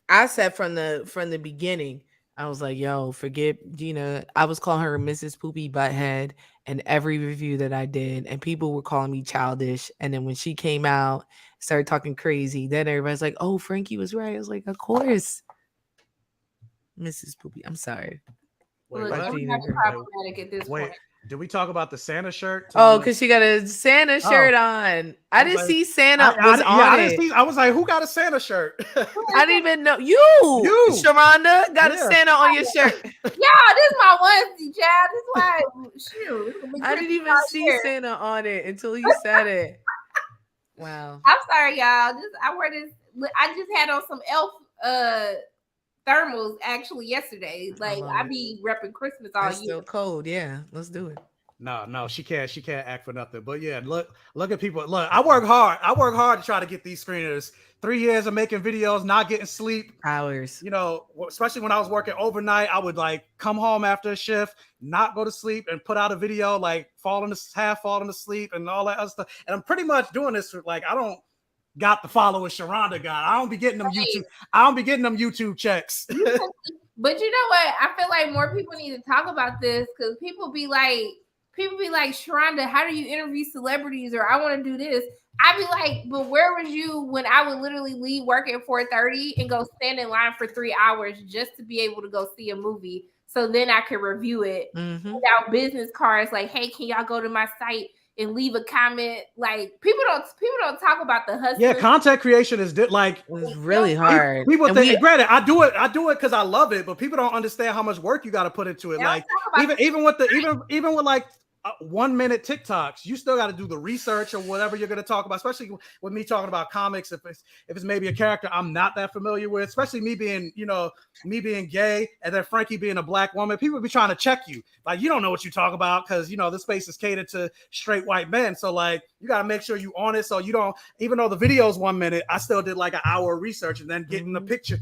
I said from the beginning. I was like, yo, forget Gina. I was calling her Mrs. Poopy Butthead in every review that I did. And people were calling me childish. And then when she came out, started talking crazy, then everybody's like, oh, Frankey was right. I was like, of course. Mrs. Poopy. I'm sorry. Wait, did we talk about the Santa shirt? Oh, because she got a Santa shirt on. I didn't see Santa was on it. I was like, who got a Santa shirt? I didn't even know. You Sharonda, got a Santa on your shirt. Yeah, this is my onesie, child. This is why. Shoot. I didn't even see Santa on it until you said it. Wow. I'm sorry, y'all. I wear this. I just had on some elf thermals actually yesterday. Like I be repping Christmas all year. Still cold, yeah. Let's do it. No, she can't act for nothing. But yeah, look at people. Look, I work hard to try to get these screeners. 3 years of making videos, not getting sleep. Hours. Especially when I was working overnight, I would like come home after a shift, not go to sleep, and put out a video, like falling asleep and all that other stuff. And I'm pretty much doing this for like I don't got the followers Sharonda got. I don't be getting them YouTube checks. But you know what? I feel like more people need to talk about this because people be like, Sharonda, how do you interview celebrities? Or I want to do this. I'd be like, but where was you when I would literally leave work at 4:30 and go stand in line for 3 hours just to be able to go see a movie? So then I could review it without business cards. Like, hey, can y'all go to my site and leave a comment? Like people don't talk about the hustle. Yeah, content creation is it's really hard. People think, granted, I do it because I love it, but people don't understand how much work you got to put into it. Like even with like 1 minute TikToks. You still got to do the research or whatever you're going to talk about, especially with me talking about comics. If it's maybe a character I'm not that familiar with, especially me being, me being gay and then Frankey being a black woman, people be trying to check you. Like, you don't know what you talk about because, this space is catered to straight white men. So like, you got to make sure you on it. So you don't, even though the video is 1 minute, I still did like an hour of research and then getting the pictures.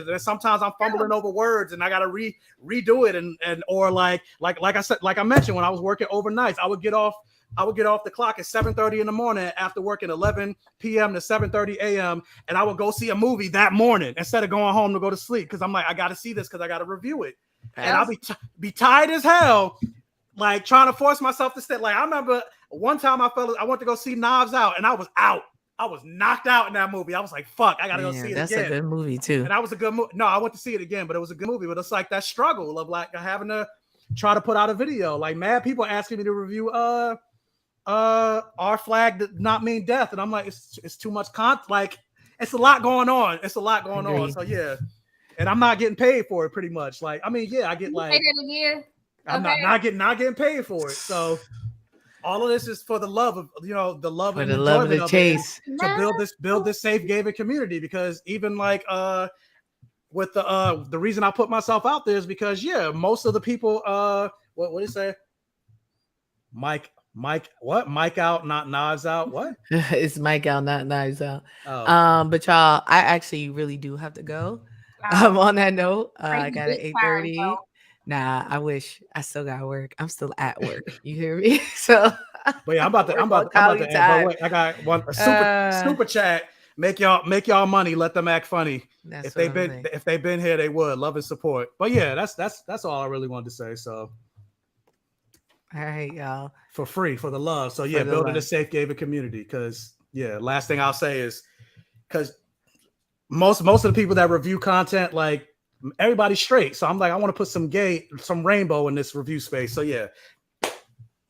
And sometimes I'm fumbling over words and I got to redo it. And or like I said, like I mentioned, when I was working overnights, I would get off the clock at 7:30 in the morning after working 11 p.m. to 7:30 a.m. and I would go see a movie that morning instead of going home to go to sleep because I'm like, I got to see this because I got to review it. And I'll be tired as hell, like trying to force myself to stay. Like I remember one time I went to go see Knives Out and I was out. I was knocked out in that movie. I was like, fuck, I got to go see it again. That's a good movie too. And that was a good movie. No, I went to see it again, but it was a good movie. But it's like that struggle of like having to try to put out a video. Like mad people asking me to review Our Flag Does Not Mean Death. And I'm like, it's too much content. Like it's a lot going on. So yeah. And I'm not getting paid for it pretty much. Like, I mean, yeah, I get like, say that again? I'm not getting paid for it. So all of this is for the love of, the love for and the love of the chase to build this safe gaming community. Because even like, with the reason I put myself out there is because most of the people what do you say? Mike out, not Knives Out. What? It's Mike out, not Knives Out. Oh. But y'all, I actually really do have to go. On that note, I got an 8:30. Nah, I wish I still got work. I'm still at work. You hear me? So but yeah, I'm about to end. But wait, I got one super chat. Make y'all money. Let them act funny. If they've been here, they would love and support. But yeah, that's all I really wanted to say. So all right, y'all. For free, for the love. So yeah, building a safe gaming community. Because last thing I'll say is because most of the people that review content, like everybody's straight. So I'm like, I want to put some rainbow in this review space. So yeah.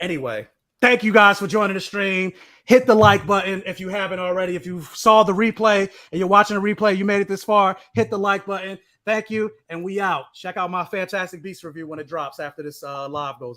Anyway, thank you guys for joining the stream. Hit the like button if you haven't already. If you saw the replay and you're watching the replay, you made it this far, hit the like button. Thank you. And we out. Check out my Fantastic Beasts review when it drops after this live goes